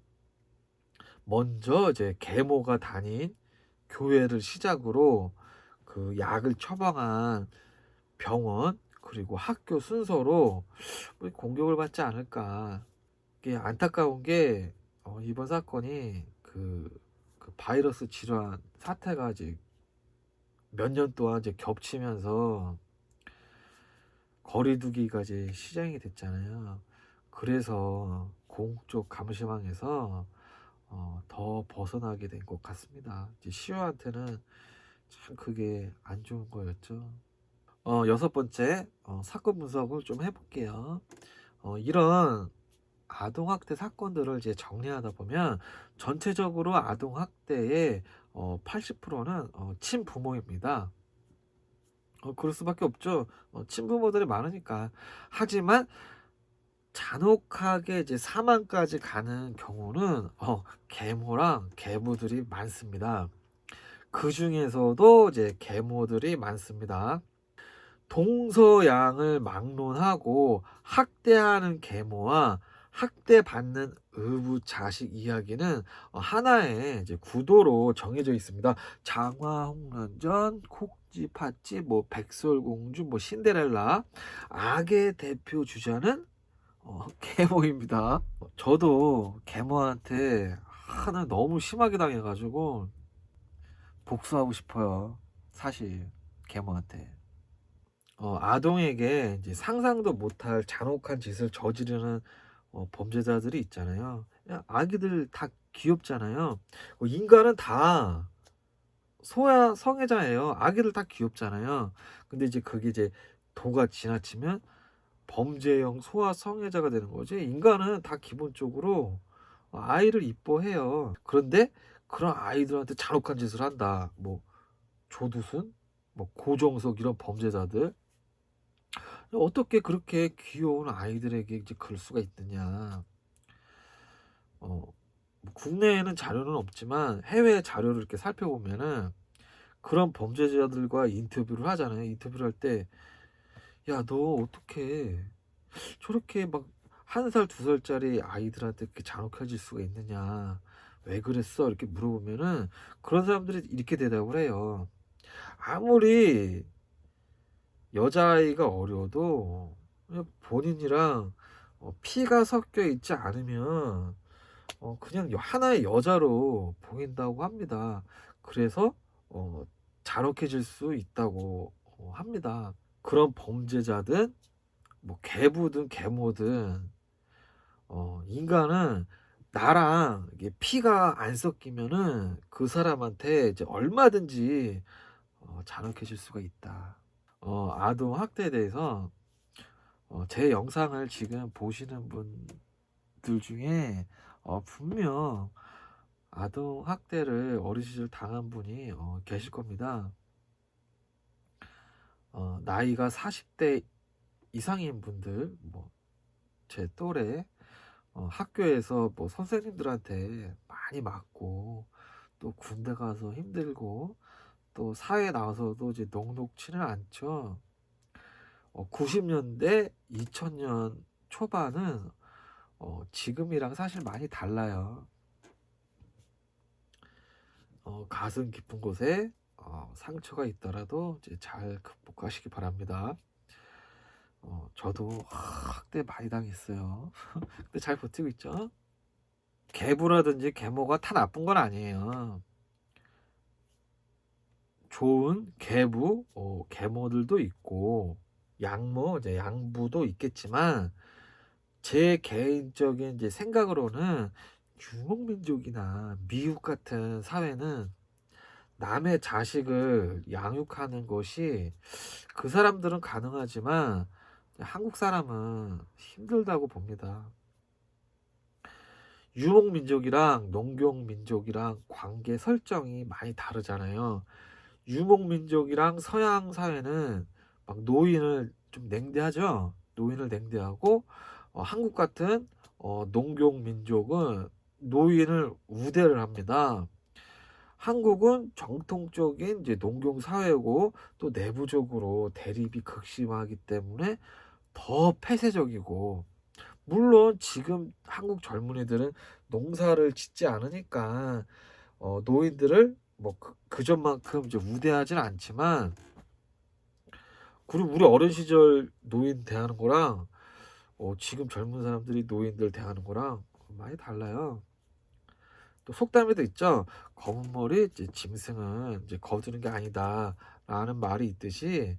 먼저 이제 계모가 다닌 교회를 시작으로 그 약을 처방한 병원, 그리고 학교 순서로 공격을 받지 않을까. 이게 안타까운 게 이번 사건이 그 바이러스 질환 사태가 이제 몇 년 동안 이제 겹치면서 거리두기가 이제 시행이 됐잖아요. 그래서 공적 감시망에서 더 벗어나게 된 것 같습니다. 이제 시우한테는 참 그게 안 좋은 거였죠. 여섯 번째, 사건 분석을 좀 해볼게요. 이런 아동학대 사건들을 이제 정리하다 보면 전체적으로 아동학대의 80%는 친부모입니다. 그럴 수밖에 없죠. 친부모들이 많으니까. 하지만 잔혹하게 이제 사망까지 가는 경우는 계모랑 계부들이 많습니다. 그중에서도 이제 계모들이 많습니다. 동서양을 막론하고 학대하는 계모와 학대받는 의붓 자식 이야기는 하나의 이제 구도로 정해져 있습니다. 장화, 홍련전, 콕지, 팥지, 뭐 백설공주, 뭐 신데렐라. 악의 대표 주자는 계모입니다. 저도 계모한테 하나 너무 심하게 당해가지고 복수하고 싶어요. 사실 계모한테. 아동에게 이제 상상도 못할 잔혹한 짓을 저지르는 범죄자들이 있잖아요. 그냥 아기들 다 귀엽잖아요. 인간은 다 성애자예요. 아기들 다 귀엽잖아요. 근데 이제 그게 이제 도가 지나치면 범죄형 소아 성애자가 되는 거지. 인간은 다 기본적으로 아이를 이뻐해요. 그런데 그런 아이들한테 잔혹한 짓을 한다. 뭐 조두순, 뭐 고정석 이런 범죄자들 어떻게 그렇게 귀여운 아이들에게 이제 그럴 수가 있느냐. 뭐 국내에는 자료는 없지만 해외 자료를 이렇게 살펴보면은 그런 범죄자들과 인터뷰를 하잖아요. 인터뷰를 할 때, 야, 너 어떻게 저렇게 막 1살, 2살짜리 아이들한테 그렇게 잔혹해질 수가 있느냐. 왜 그랬어? 이렇게 물어보면은 그런 사람들이 이렇게 대답을 해요. 아무리 여자아이가 어려도 그냥 본인이랑 피가 섞여 있지 않으면 그냥 하나의 여자로 보인다고 합니다. 그래서 잔혹해질 수 있다고 합니다. 그런 범죄자든 뭐 개부든 계모든 인간은 나랑 이게 피가 안 섞이면은 그 사람한테 이제 얼마든지 잔혹해질 수가 있다. 아동 학대에 대해서 제 영상을 지금 보시는 분들 중에 분명 아동 학대를 어린 시절 당한 분이 계실 겁니다. 나이가 40대 이상인 분들, 뭐 제 또래 학교에서 뭐 선생님들한테 많이 맞고 또 군대 가서 힘들고 또 사회 나와서도 이제 녹록치는 않죠. 90년대, 2000년 초반은 지금이랑 사실 많이 달라요. 가슴 깊은 곳에 상처가 있더라도 이제 잘 극복하시기 바랍니다. 저도 학대 많이 당했어요. 근데 잘 버티고 있죠. 계부라든지 계모가 다 나쁜 건 아니에요. 좋은 계부, 계모들도 있고 양모, 이제 양부도 있겠지만 제 개인적인 이제 생각으로는 유목민족이나 미국 같은 사회는 남의 자식을 양육하는 것이 그 사람들은 가능하지만 한국 사람은 힘들다고 봅니다. 유목민족이랑 농경민족이랑 관계 설정이 많이 다르잖아요. 유목민족이랑 서양 사회는 막 노인을 좀 냉대하죠. 노인을 냉대하고 한국 같은 농경민족은 노인을 우대를 합니다. 한국은 정통적인 이제 농경 사회고 또 내부적으로 대립이 극심하기 때문에 더 폐쇄적이고 물론 지금 한국 젊은이들은 농사를 짓지 않으니까 노인들을 뭐 그전만큼 이제 우대하지는 않지만 그리고 우리 어린 시절 노인 대하는 거랑 지금 젊은 사람들이 노인들 대하는 거랑 많이 달라요. 또 속담에도 있죠. 검은 머리 이제 짐승은 이제 거두는 게 아니다라는 말이 있듯이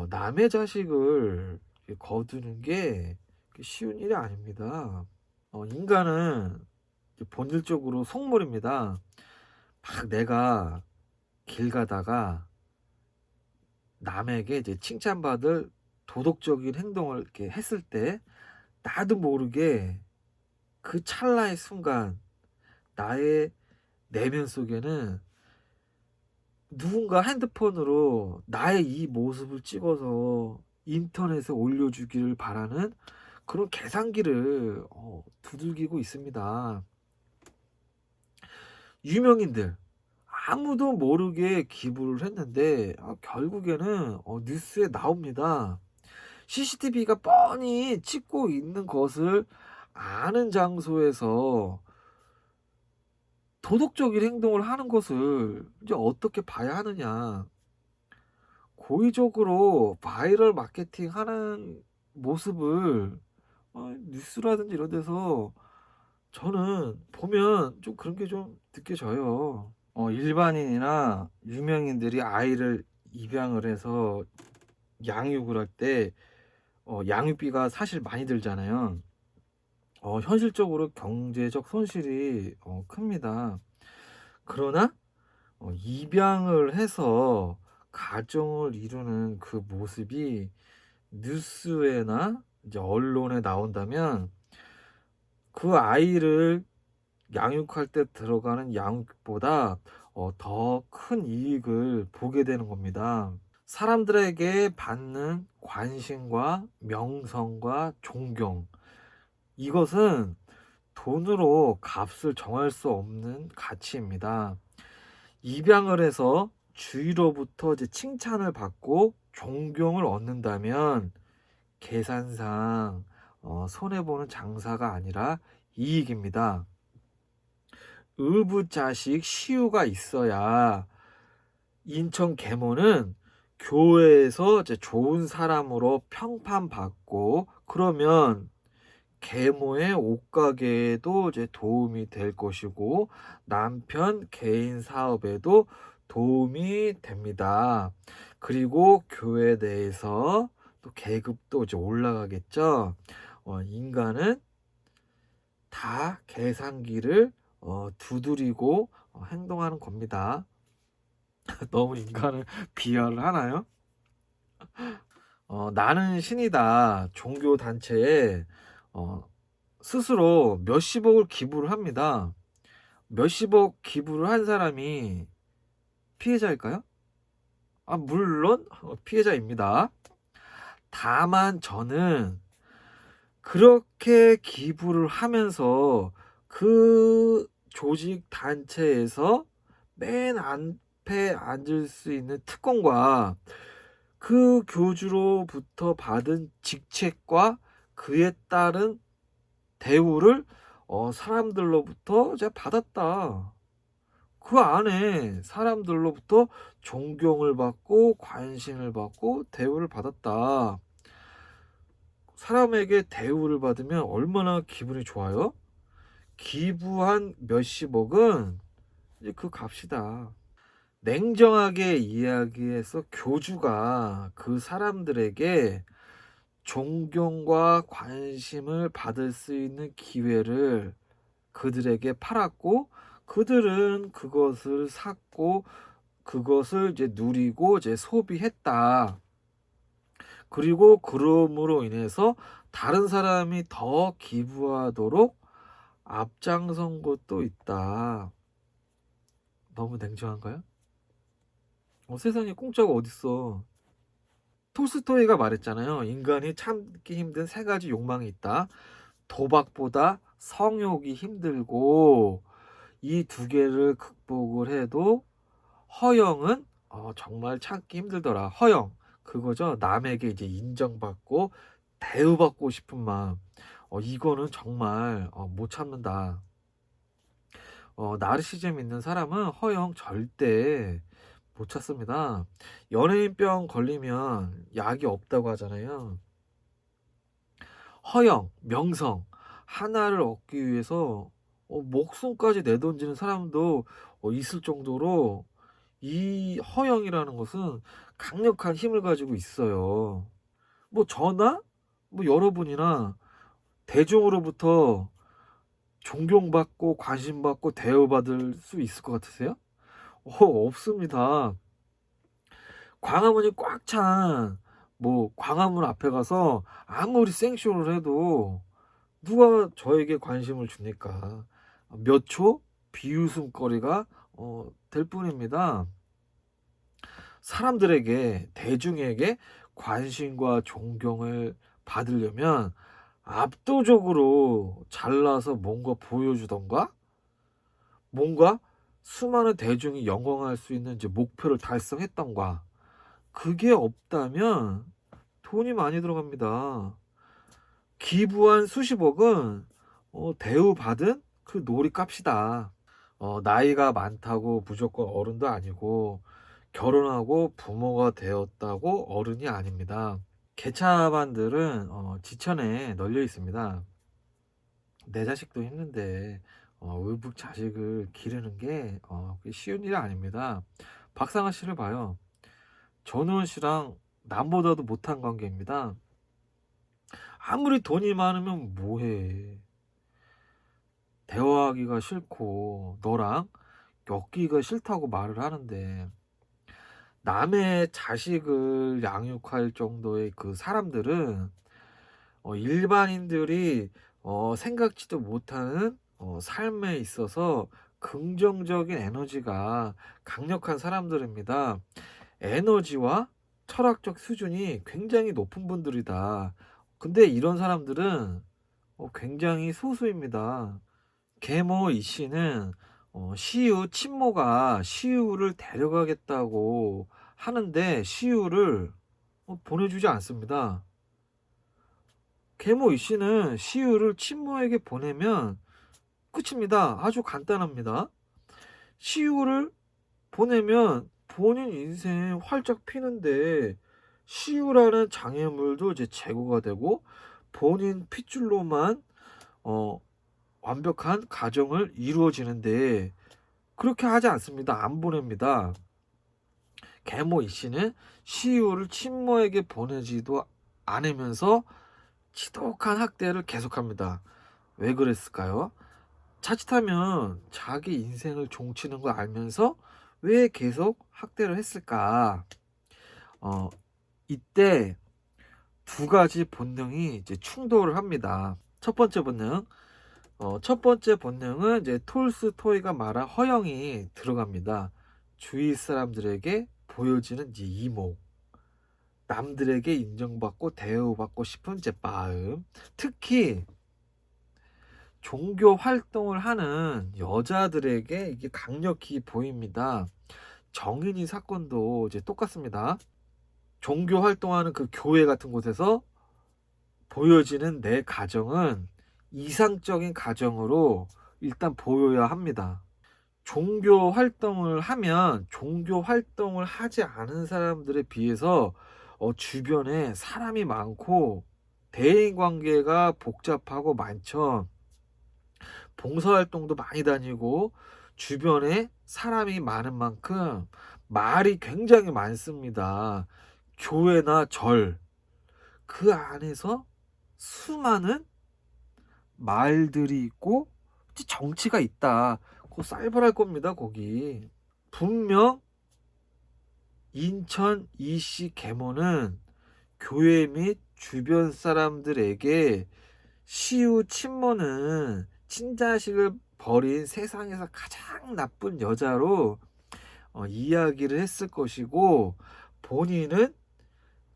남의 자식을 거두는 게 쉬운 일이 아닙니다. 인간은 본질적으로 속물입니다. 막 내가 길 가다가 남에게 이제 칭찬받을 도덕적인 행동을 이렇게 했을 때 나도 모르게 그 찰나의 순간 나의 내면 속에는 누군가 핸드폰으로 나의 이 모습을 찍어서 인터넷에 올려주기를 바라는 그런 계산기를 두들기고 있습니다. 유명인들 아무도 모르게 기부를 했는데 결국에는 뉴스에 나옵니다. CCTV가 뻔히 찍고 있는 것을 아는 장소에서 도덕적인 행동을 하는 것을 이제 어떻게 봐야 하느냐. 고의적으로 바이럴 마케팅하는 모습을 뉴스라든지 이런 데서 저는 보면 좀 그런 게 좀 느껴져요. 일반인이나 유명인들이 아이를 입양을 해서 양육을 할 때 양육비가 사실 많이 들잖아요. 현실적으로 경제적 손실이 큽니다. 그러나 입양을 해서 가정을 이루는 그 모습이 뉴스에나 이제 언론에 나온다면 그 아이를 양육할 때 들어가는 양육비보다 더 큰 이익을 보게 되는 겁니다. 사람들에게 받는 관심과 명성과 존경, 이것은 돈으로 값을 정할 수 없는 가치입니다. 입양을 해서 주위로부터 이제 칭찬을 받고 존경을 얻는다면 계산상 손해보는 장사가 아니라 이익입니다. 의붓자식 시유가 있어야 인천 계모는 교회에서 이제 좋은 사람으로 평판받고, 그러면 계모의 옷가게에도 이제 도움이 될 것이고 남편 개인 사업에도 도움이 됩니다. 그리고 교회 내에서 또 계급도 이제 올라가겠죠. 인간은 다 계산기를 두드리고 행동하는 겁니다. 너무 인간을 비하를 하나요? 나는 신이다 종교 단체에 스스로 몇십억을 기부를 합니다. 몇십억 기부를 한 사람이 피해자일까요? 물론 피해자입니다. 다만 저는 그렇게 기부를 하면서 그 조직 단체에서 맨 앞에 앉을 수 있는 특권과 그 교주로부터 받은 직책과 그에 따른 대우를 사람들로부터 이제 받았다. 그 안에 사람들로부터 존경을 받고 관심을 받고 대우를 받았다. 사람에게 대우를 받으면 얼마나 기분이 좋아요? 기부한 몇십억은 이제 그 값이다. 냉정하게 이야기해서 교주가 그 사람들에게 존경과 관심을 받을 수 있는 기회를 그들에게 팔았고, 그들은 그것을 샀고 그것을 이제 누리고 이제 소비했다. 그리고 그럼으로 인해서 다른 사람이 더 기부하도록 앞장선 것도 있다. 너무 냉정한가요? 세상에 공짜가 어딨어. 톨스토이가 말했잖아요. 인간이 참기 힘든 세 가지 욕망이 있다. 도박보다 성욕이 힘들고, 이 두 개를 극복을 해도 허영은 정말 참기 힘들더라. 허영 그거죠. 남에게 이제 인정받고 대우받고 싶은 마음. 이거는 정말 못 참는다. 나르시즘 있는 사람은 허영 절대 못 참습니다. 연예인병 걸리면 약이 없다고 하잖아요. 허영, 명성 하나를 얻기 위해서 목숨까지 내던지는 사람도 있을 정도로 이 허영이라는 것은 강력한 힘을 가지고 있어요. 뭐 저나 뭐 여러분이나 대중으로부터 존경받고 관심받고 대우받을 수 있을 것 같으세요? 없습니다. 광화문이 꽉 찬 뭐 광화문 앞에 가서 아무리 생쇼를 해도 누가 저에게 관심을 줍니까? 몇 초 비웃음거리가 될 뿐입니다. 사람들에게, 대중에게 관심과 존경을 받으려면 압도적으로 잘나서 뭔가 보여주던가 뭔가 수많은 대중이 영광할 수 있는 이제 목표를 달성했던가 그게 없다면 돈이 많이 들어갑니다. 기부한 수십억은 대우받은 그 놀이값이다. 나이가 많다고 무조건 어른도 아니고 결혼하고 부모가 되었다고 어른이 아닙니다. 개차반들은 지천에 널려 있습니다. 내 자식도 힘든데 의붓 자식을 기르는 게 그게 쉬운 일이 아닙니다. 박상아 씨를 봐요. 전우원 씨랑 남보다도 못한 관계입니다. 아무리 돈이 많으면 뭐해. 대화하기가 싫고 너랑 엮기가 싫다고 말을 하는데 남의 자식을 양육할 정도의 그 사람들은 일반인들이 생각지도 못하는 삶에 있어서 긍정적인 에너지가 강력한 사람들입니다. 에너지와 철학적 수준이 굉장히 높은 분들이다. 근데 이런 사람들은 굉장히 소수입니다. 계모 이 씨는 시우 친모가 시우를 데려가겠다고 하는데 시우를 보내주지 않습니다. 계모 이 씨는 시우를 친모에게 보내면 끝입니다. 아주 간단합니다. 시우를 보내면 본인 인생 활짝 피는데 시우라는 장애물도 이제 제거가 되고 본인 핏줄로만 어, 완벽한 가정을 이루어지는데 그렇게 하지 않습니다. 안 보냅니다. 계모 이 씨는 시우를 친모에게 보내지도 않으면서 지독한 학대를 계속합니다. 왜 그랬을까요? 자칫하면 자기 인생을 종치는 걸 알면서 왜 계속 학대를 했을까? 어, 이때 두 가지 본능이 이제 충돌을 합니다. 첫 번째 본능은 이제 톨스토이가 말한 허영이 들어갑니다. 주위 사람들에게 보여지는 이제 이모, 남들에게 인정받고 대우받고 싶은 제 마음, 특히 종교 활동을 하는 여자들에게 이게 강력히 보입니다. 정인이 사건도 이제 똑같습니다. 종교 활동하는 그 교회 같은 곳에서 보여지는 내 가정은 이상적인 가정으로 일단 보여야 합니다. 종교 활동을 하면 종교 활동을 하지 않은 사람들에 비해서 주변에 사람이 많고 대인 관계가 복잡하고 많죠. 봉사활동도 많이 다니고 주변에 사람이 많은 만큼 말이 굉장히 많습니다. 교회나 절, 그 안에서 수많은 말들이 있고 정치가 있다. 그 쌀벌할 겁니다, 거기. 분명 인천 이씨 계모는 교회 및 주변 사람들에게 시우 친모는 친자식을 버린 세상에서 가장 나쁜 여자로 이야기를 했을 것이고 본인은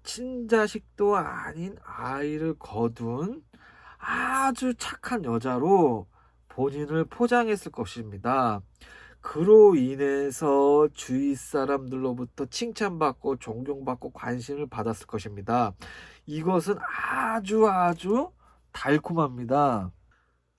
친자식도 아닌 아이를 거둔 아주 착한 여자로 본인을 포장했을 것입니다. 그로 인해서 주위 사람들로부터 칭찬받고 존경받고 관심을 받았을 것입니다. 이것은 아주 달콤합니다.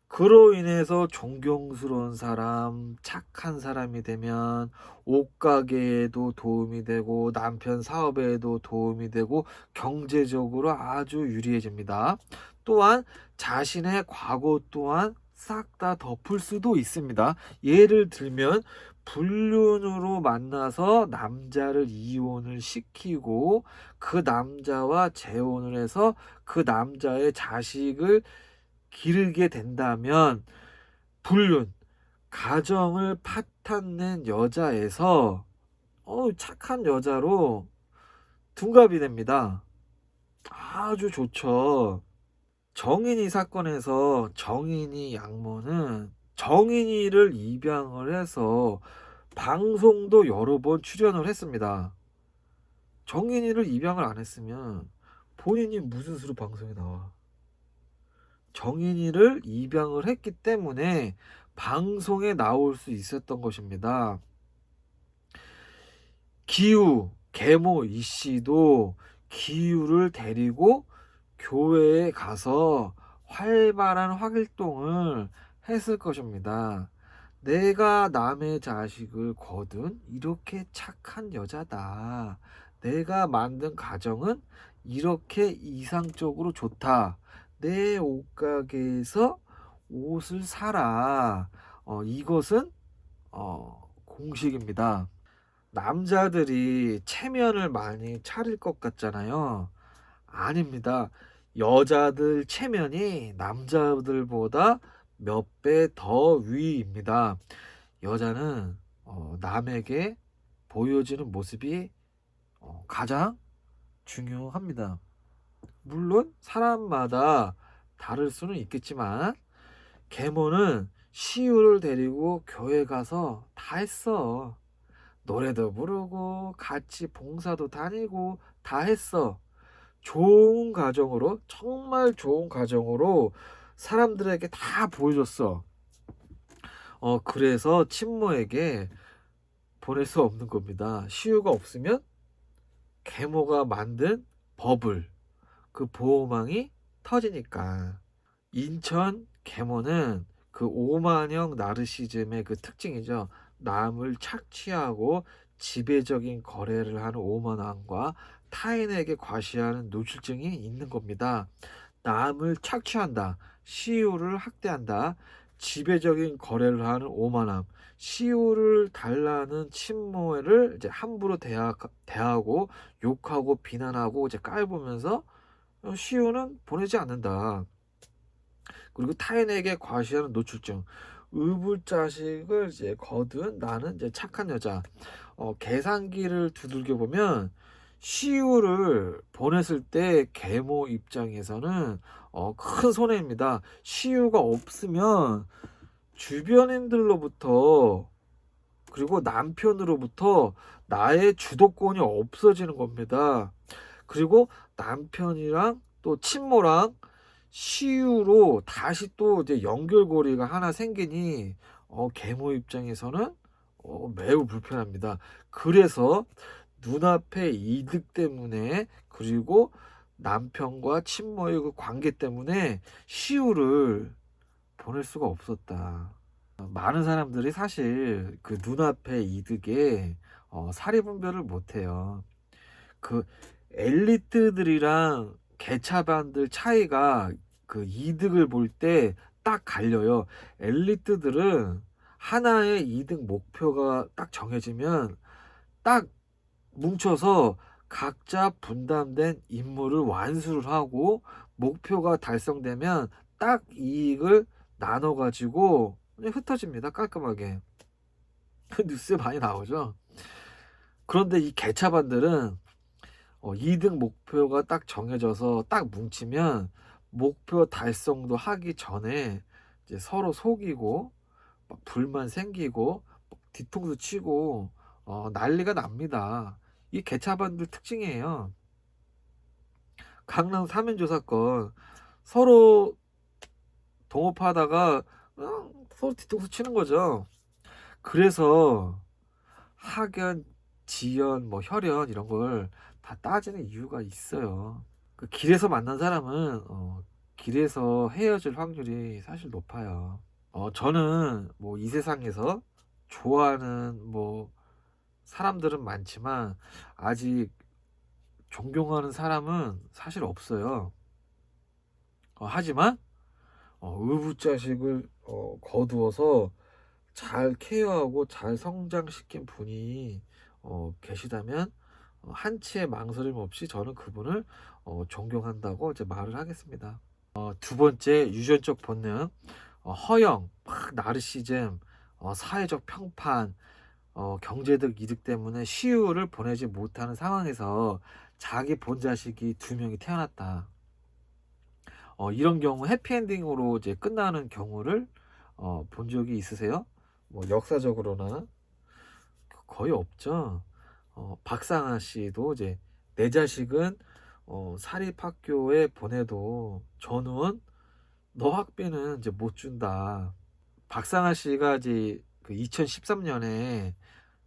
그로 인해서 존경스러운 사람, 착한 사람이 되면 옷가게에도 도움이 되고 남편 사업에도 도움이 되고 경제적으로 아주 유리해집니다. 또한 자신의 과거 또한 싹 다 덮을 수도 있습니다. 예를 들면 불륜으로 만나서 남자를 이혼을 시키고 그 남자와 재혼을 해서 그 남자의 자식을 기르게 된다면 불륜, 가정을 파탄낸 여자에서 착한 여자로 둔갑이 됩니다. 아주 좋죠. 정인이 사건에서 정인이 양모는 정인이를 입양을 해서 방송도 여러 번 출연을 했습니다. 정인이를 입양을 안 했으면 본인이 무슨 수로 방송에 나와? 정인이를 입양을 했기 때문에 방송에 나올 수 있었던 것입니다. 기우, 계모 이씨도 기우를 데리고 교회에 가서 활발한 활동을 했을 것입니다. 내가 남의 자식을 거둔 이렇게 착한 여자다. 내가 만든 가정은 이렇게 이상적으로 좋다. 내 옷가게에서 옷을 사라. 이것은 공식입니다. 남자들이 체면을 많이 차릴 것 같잖아요. 아닙니다. 여자들 체면이 남자들보다 몇 배 더 위입니다. 여자는 남에게 보여지는 모습이 가장 중요합니다. 물론 사람마다 다를 수는 있겠지만 계모는 시우를 데리고 교회 가서 다 했어. 노래도 부르고 같이 봉사도 다니고 다 했어. 좋은 가정으로, 정말 좋은 가정으로 사람들에게 다 보여줬어. 그래서 친모에게 보낼 수 없는 겁니다. 시우가 없으면 계모가 만든 버블, 그 보호망이 터지니까. 인천 계모는 그 오만형 나르시즘의 그 특징이죠. 남을 착취하고 지배적인 거래를 하는 오만함과 타인에게 과시하는 노출증이 있는 겁니다. 남을 착취한다, 시우를 학대한다, 지배적인 거래를 하는 오만함, 시우를 달라는 친모를 이제 함부로 대하고 욕하고 비난하고 이제 깔보면서 시우는 보내지 않는다. 그리고 타인에게 과시하는 노출증, 의붓자식을 이제 거둔 나는 이제 착한 여자. 계산기를 두들겨 보면 시우를 보냈을 때 계모 입장에서는 큰 손해입니다. 시우가 없으면 주변인들로부터 그리고 남편으로부터 나의 주도권이 없어지는 겁니다. 그리고 남편이랑 또 친모랑 시유로 다시 또 이제 연결고리가 하나 생기니 계모 입장에서는 매우 불편합니다. 그래서 눈앞의 이득 때문에 그리고 남편과 친모의 그 관계 때문에 시우를 보낼 수가 없었다. 많은 사람들이 사실 그 눈앞의 이득에 사리분별을 못해요. 그 엘리트들이랑 개차반들 차이가 그 이득을 볼 때 딱 갈려요. 엘리트들은 하나의 이득 목표가 딱 정해지면 딱 뭉쳐서 각자 분담된 임무를 완수를 하고 목표가 달성되면 딱 이익을 나눠 가지고 그냥 흩어집니다. 깔끔하게. 뉴스에 많이 나오죠. 그런데 이 개차반들은 이득 목표가 딱 정해져서 딱 뭉치면 목표 달성도 하기 전에 이제 서로 속이고 막 불만 생기고 뒤통수 치고 난리가 납니다. 이 개차반들 특징이에요. 강남 3인조 사건 서로 동업하다가 서로 뒤통수 치는 거죠. 그래서 학연, 지연, 뭐 혈연 이런 걸 다 따지는 이유가 있어요. 그 길에서 만난 사람은 길에서 헤어질 확률이 사실 높아요. 저는 뭐 이 세상에서 좋아하는 뭐 사람들은 많지만 아직 존경하는 사람은 사실 없어요. 하지만 의붓자식을 거두어서 잘 케어하고 잘 성장시킨 분이 계시다면 한치의 망설임 없이 저는 그분을 존경한다고 이제 말을 하겠습니다. 두 번째, 유전적 본능, 허영, 나르시즘, 사회적 평판, 경제적 이득 때문에 시유를 보내지 못하는 상황에서 자기 본자식이 두 명이 태어났다. 이런 경우 해피엔딩으로 이제 끝나는 경우를 본 적이 있으세요? 뭐 역사적으로나 거의 없죠. 박상아 씨도 이제 내 자식은 사립학교에 보내도 전우원 너 학비는 이제 못 준다. 박상아 씨가 이제 그 2013년에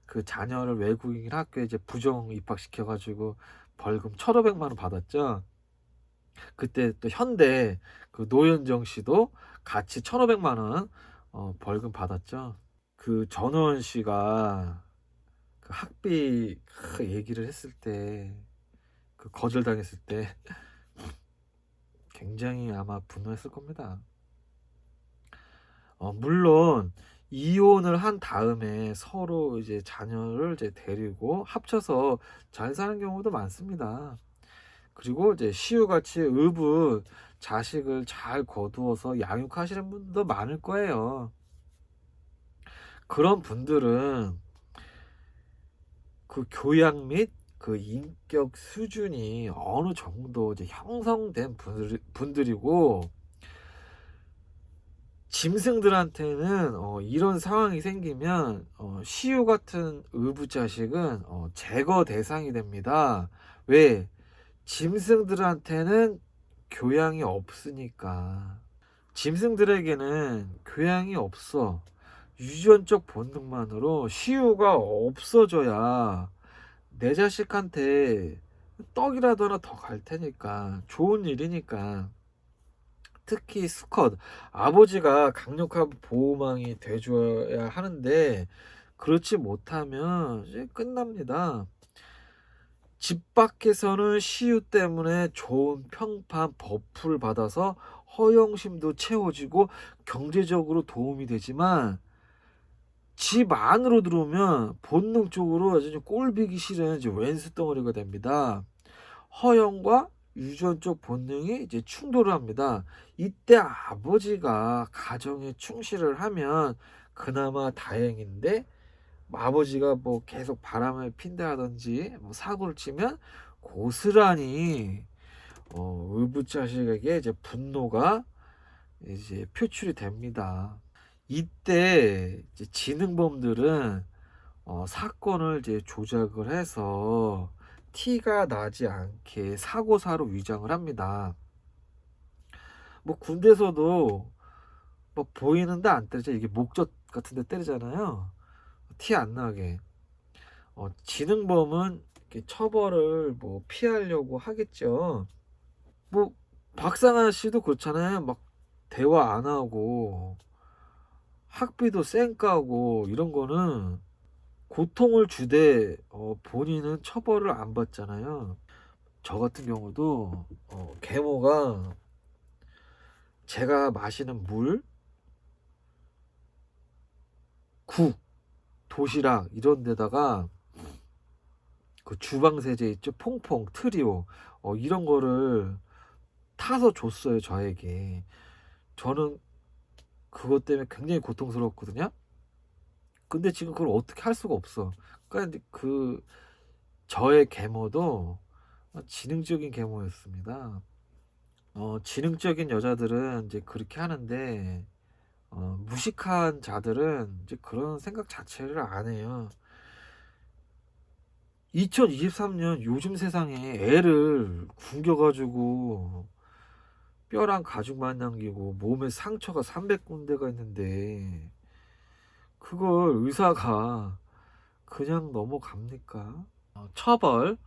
그 자녀를 외국인 학교에 이제 부정 입학시켜 가지고 벌금 1,500만 원 받았죠. 그때 또 현대 그 노현정 씨도 같이 1,500만 원 벌금 받았죠. 그 전우원 씨가 그 학비 얘기를 했을 때, 그 거절당했을 때 굉장히 아마 분노했을 겁니다. 물론 이혼을 한 다음에 서로 이제 자녀를 이제 데리고 합쳐서 잘 사는 경우도 많습니다. 그리고 이제 시우같이 의붓 자식을 잘 거두어서 양육하시는 분도 많을 거예요. 그런 분들은 그 교양 및 그 인격 수준이 어느 정도 이제 형성된 분들이고, 짐승들한테는 이런 상황이 생기면 시우 같은 의붓자식은 제거 대상이 됩니다. 왜? 짐승들한테는 교양이 없으니까. 짐승들에게는 교양이 없어. 유전적 본능만으로 시우가 없어져야 내 자식한테 떡이라도 하나 더 갈 테니까, 좋은 일이니까. 특히 수컷, 아버지가 강력한 보호망이 돼줘야 하는데 그렇지 못하면 이제 끝납니다. 집 밖에서는 시유 때문에 좋은 평판 버프를 받아서 허영심도 채워지고 경제적으로 도움이 되지만, 집 안으로 들어오면 본능적으로 아주 꼴보기 싫은 이제 왼수 덩어리가 됩니다. 허영과 유전적 본능이 이제 충돌을 합니다. 이때 아버지가 가정에 충실을 하면 그나마 다행인데, 아버지가 뭐 계속 바람을 핀다든지 뭐 사고를 치면 고스란히 의붓자식에게 이제 분노가 이제 표출이 됩니다. 이때 이제 지능범들은 사건을 이제 조작을 해서 티가 나지 않게 사고사로 위장을 합니다. 뭐 군대에서도 뭐 보이는데 안 때리죠. 이게 목젖 같은 데 때리잖아요. 티 안 나게. 지능범은 이렇게 처벌을 뭐 피하려고 하겠죠. 뭐 박상아 씨도 그렇잖아요. 막 대화 안 하고 학비도 쌩까고 이런 거는 고통을 주되 본인은 처벌을 안 받잖아요. 저 같은 경우도 계모가 제가 마시는 물, 국, 도시락 이런 데다가 그 주방 세제 있죠? 퐁퐁, 트리오 이런 거를 타서 줬어요, 저에게. 저는 그것 때문에 굉장히 고통스러웠거든요. 근데 지금 그걸 어떻게 할 수가 없어. 그러니까 그 저의 계모도 지능적인 계모였습니다. 지능적인 여자들은 이제 그렇게 하는데 무식한 자들은 이제 그런 생각 자체를 안 해요. 2023년 요즘 세상에 애를 굶겨가지고 뼈랑 가죽만 남기고 몸에 상처가 300군데가 있는데 그걸 의사가 그냥 넘어갑니까? 처벌.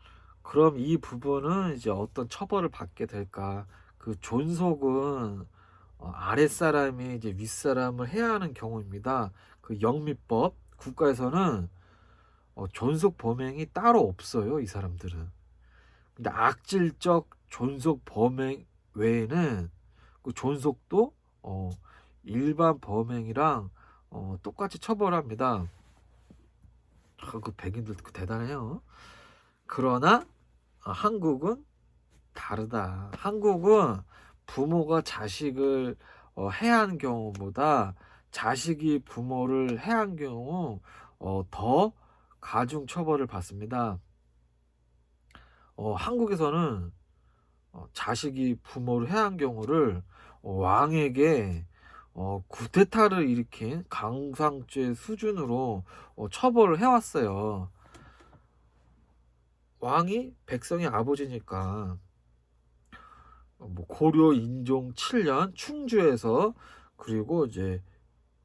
그럼 이 부분은 이제 어떤 처벌을 받게 될까? 그 존속은 아랫사람이 이제 윗사람을 해야 하는 경우입니다. 그 영미법 국가에서는 존속 범행이 따로 없어요, 이 사람들은. 근데 악질적 존속 범행 외에는 그 존속도 일반 범행이랑 똑같이 처벌합니다. 그 백인들 그 대단해요. 그러나 한국은 다르다. 한국은 부모가 자식을 해한 경우보다 자식이 부모를 해한 경우 더 가중 처벌을 받습니다. 한국에서는 자식이 부모를 해한 경우를 왕에게 쿠데타를 일으킨 강상죄 수준으로 처벌을 해왔어요. 왕이 백성의 아버지니까 뭐 고려 인종 7년 충주에서, 그리고 이제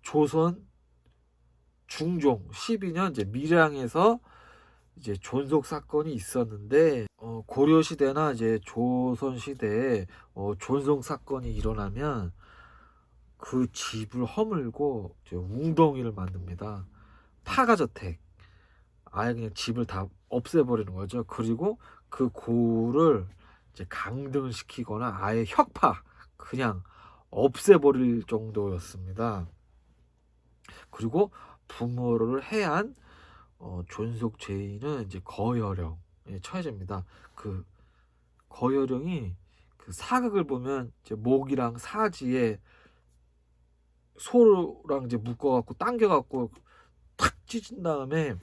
조선 중종 12년 이제 밀양에서 이제 존속 사건이 있었는데, 고려 시대나 이제 조선 시대에 존속 사건이 일어나면 그 집을 허물고 이제 웅덩이를 만듭니다. 파가저택. 아예 그냥 집을 다 없애버리는 거죠. 그리고 그 고를 이제 강등을 시키거나 아예 혁파, 그냥 없애버릴 정도였습니다. 그리고 부모를 해한 존속 죄인은 이제 거열령에 처해집니다. 그 거열령이 그 사극을 보면 이제 목이랑 사지에 소랑 이제 묶어갖고 당겨갖고 탁 찢은 다음에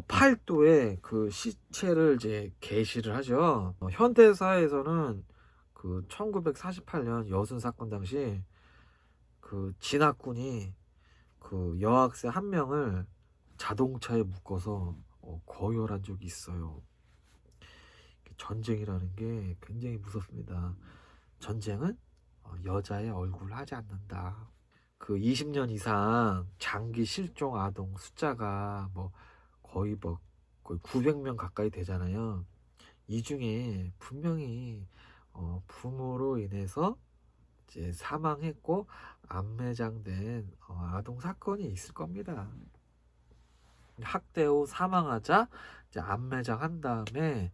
팔도에 그 시체를 이제 게시를 하죠. 현대사에서는 그 1948년 여순 사건 당시 그 진학군이 그 여학생 한 명을 자동차에 묶어서 거열한 적이 있어요. 전쟁이라는 게 굉장히 무섭습니다. 전쟁은 여자의 얼굴을 하지 않는다. 그 20년 이상 장기 실종 아동 숫자가 뭐 거의 900명 가까이 되잖아요. 이 중에 분명히 부모로 인해서 이제 사망했고 암매장된 아동 사건이 있을 겁니다. 학대 후 사망하자 이제 암매장한 다음에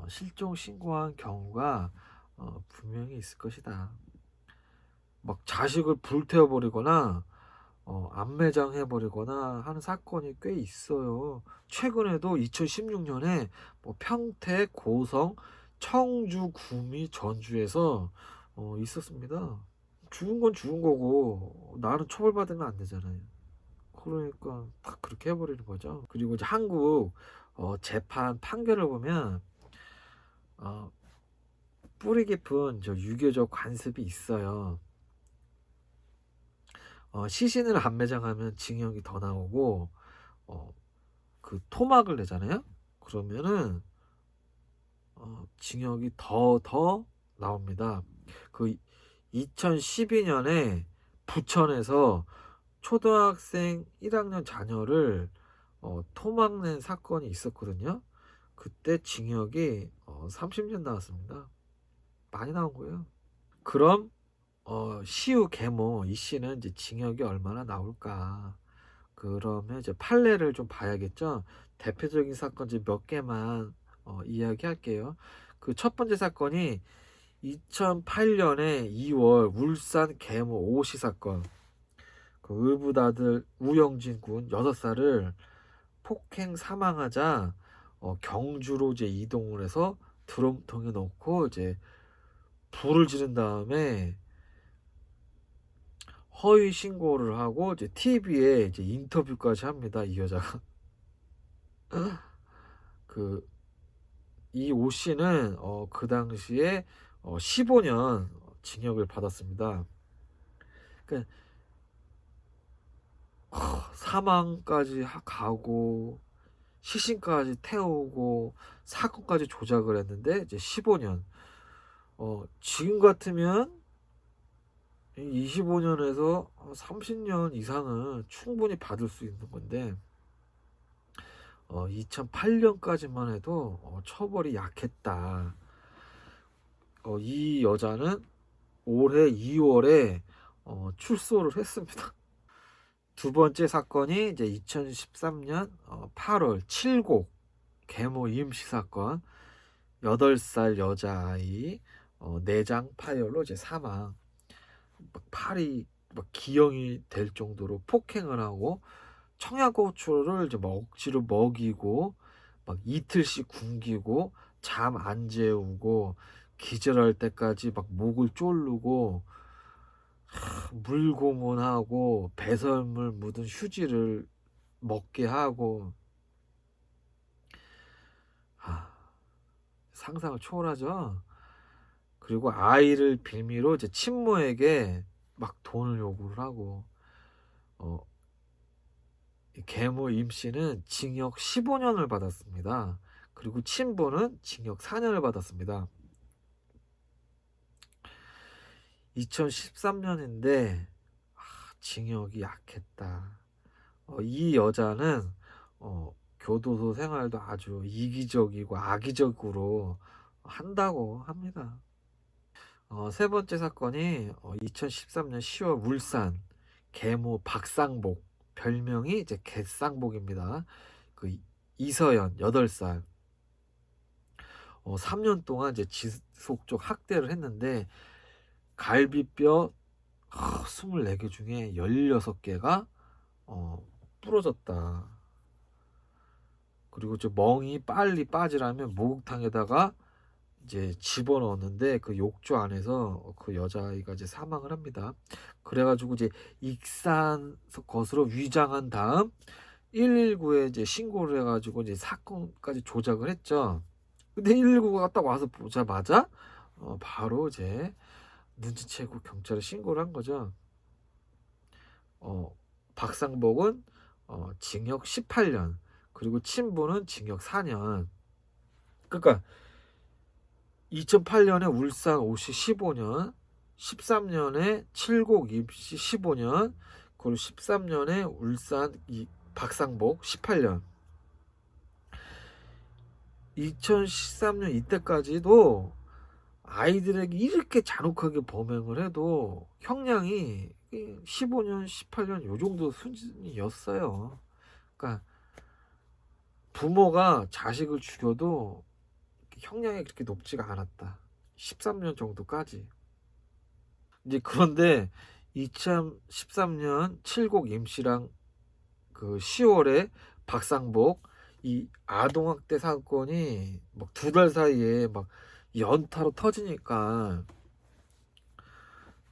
실종 신고한 경우가 분명히 있을 것이다. 막 자식을 불태워버리거나 암매장해버리거나 하는 사건이 꽤 있어요. 최근에도 2016년에 뭐 평택, 고성, 청주, 구미, 전주에서 있었습니다. 죽은 건 죽은 거고 나는 처벌받으면 안 되잖아요. 그러니까 딱 그렇게 해버리는 거죠. 그리고 이제 한국 재판 판결을 보면 뿌리 깊은 저 유교적 관습이 있어요. 시신을 안 매장하면 징역이 더 나오고 그 토막을 내잖아요. 그러면은 징역이 더 나옵니다. 그 2012년에 부천에서 초등학생 1학년 자녀를 토막 낸 사건이 있었거든요. 그때 징역이 30년 나왔습니다. 많이 나온 거예요. 그럼 시우 계모 이 씨는 이제 징역이 얼마나 나올까? 그러면 이제 판례를 좀 봐야겠죠. 대표적인 사건 이제 몇 개만 이야기할게요. 그 첫 번째 사건이 2008년에 2월 울산 계모 오시 사건. 그 의붓아들 우영진 군 6살을 폭행 사망하자 경주로 이제 이동을 해서 드럼통에 넣고 이제 불을 지른 다음에 허위 신고를 하고 이제 TV에 이제 인터뷰까지 합니다. 이 여자가. 그 이 오 씨는 그 당시에 15년 징역을 받았습니다. 그러니까 사망까지 가고 시신까지 태우고 사건까지 조작을 했는데 이제 15년. 지금 같으면 25년에서 30년 이상은 충분히 받을 수 있는 건데 2008년까지만 해도 처벌이 약했다. 이 여자는 올해 2월에 출소를 했습니다. 두 번째 사건이 이제 2013년 8월 칠곡 계모 임시 사건. 8살 여자아이 내장 파열로 이제 사망. 막 팔이 막 기형이 될 정도로 폭행을 하고 청양고추를 이제 막 억지로 먹이고 막 이틀씩 굶기고 잠 안 재우고 기절할 때까지 막 목을 조르고 물고문하고 배설물 묻은 휴지를 먹게 하고 상상을 초월하죠. 그리고 아이를 빌미로 이제 친모에게 막 돈을 요구를 하고 계모 임 씨는 징역 15년을 받았습니다. 그리고 친부는 징역 4년을 받았습니다. 2013년인데 징역이 약했다. 이 여자는 교도소 생활도 아주 이기적이고 악의적으로 한다고 합니다. 세 번째 사건이 2013년 10월 울산 계모 박상복, 별명이 이제 개쌍복입니다. 그 이서연 8살 3년 동안 이제 지속적 학대를 했는데 갈비뼈 24개 중에 16개가 부러졌다. 그리고 멍이 빨리 빠지라면 목욕탕에다가 이제 집어넣었는데 그 욕조 안에서 그 여자아이가 이제 사망을 합니다. 그래가지고 이제 익산 것으로 위장한 다음 119에 이제 신고를 해가지고 이제 사건까지 조작을 했죠. 근데 119가 딱 와서 보자마자 바로 이제 눈치채고 경찰에 신고를 한 거죠. 박상복은 징역 18년, 그리고 친부는 징역 4년. 그러니까 2008년에 울산 오시 15년, 13년에 칠곡 입시 15년, 그리고 13년에 울산 박상복 18년. 2013년 이때까지도 아이들에게 이렇게 잔혹하게 범행을 해도 형량이 15년, 18년 요 정도 수준이었어요. 그러니까 부모가 자식을 죽여도 형량이 그렇게 높지가 않았다. 13년 정도까지. 이제 그런데 2013년 칠곡 임씨랑 그 10월에 박상복 이 아동학대 사건이 막 2달 사이에 막 연타로 터지니까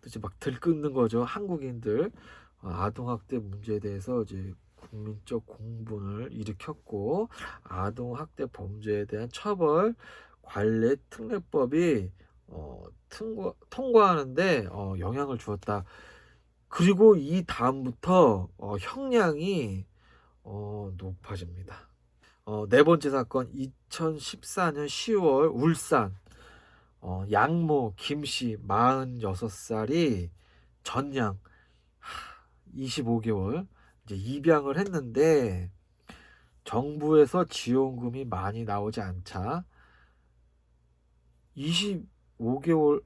이제 막 들끓는 거죠. 한국인들 아동학대 문제에 대해서 이제 국민적 공분을 일으켰고 아동학대 범죄에 대한 처벌 관례 특례법이 통과하는데 영향을 주었다. 그리고 이 다음부터 형량이 높아집니다. 네 번째 사건 2014년 10월 울산 양모 김씨 46살이 전양 25개월 이제 입양을 했는데 정부에서 지원금이 많이 나오지 않자 25개월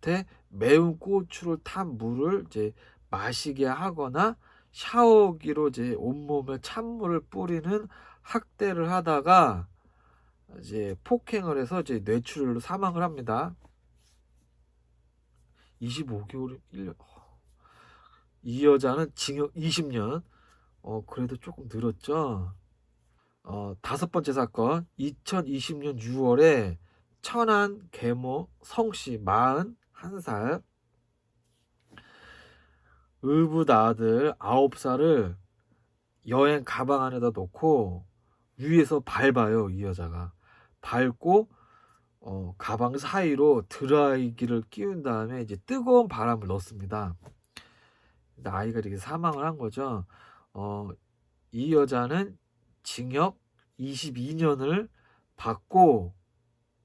때 매운 고추를 탄 물을 이제 마시게 하거나 샤워기로 이제 온몸에 찬물을 뿌리는 학대를 하다가 이제 폭행을 해서 이제 뇌출혈로 사망을 합니다. 25개월 1년. 이 여자는 징역 20년. 그래도 조금 늘었죠. 다섯 번째 사건 2020년 6월에 천안 계모 성씨 41살 의붓 아들 9살을 여행 가방 안에다 놓고 위에서 밟아요. 이 여자가 밟고 가방 사이로 드라이기를 끼운 다음에 이제 뜨거운 바람을 넣습니다. 근데 아이가 이렇게 사망을 한 거죠. 이 여자는 징역 22년을 받고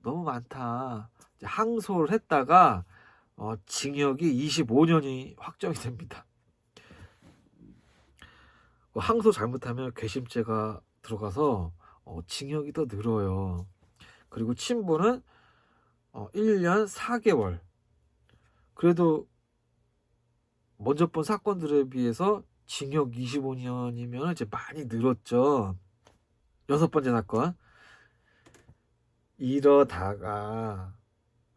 너무 많다. 이제 항소를 했다가 징역이 25년이 확정이 됩니다. 항소 잘못하면 괘씸죄가 들어가서 징역이 더 늘어요. 그리고 친부는 1년 4개월. 그래도 먼저 본 사건들에 비해서 징역 25년이면 이제 많이 늘었죠. 여섯 번째 사건. 이러다가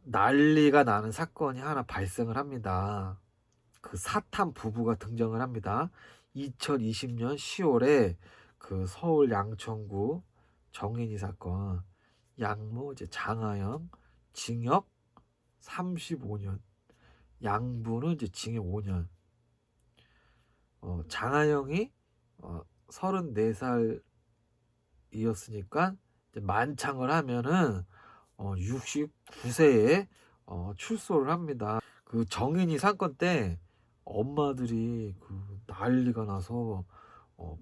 난리가 나는 사건이 하나 발생을 합니다. 그 사탄 부부가 등장을 합니다. 2020년 10월에 그 서울 양천구 정인이 사건, 양모 이제 장하영 징역 35년, 양부는 이제 징역 5년. 장하영이 34살이었으니까 만창을 하면은 69세에 출소를 합니다. 그 정인이 사건 때 엄마들이 그 난리가 나서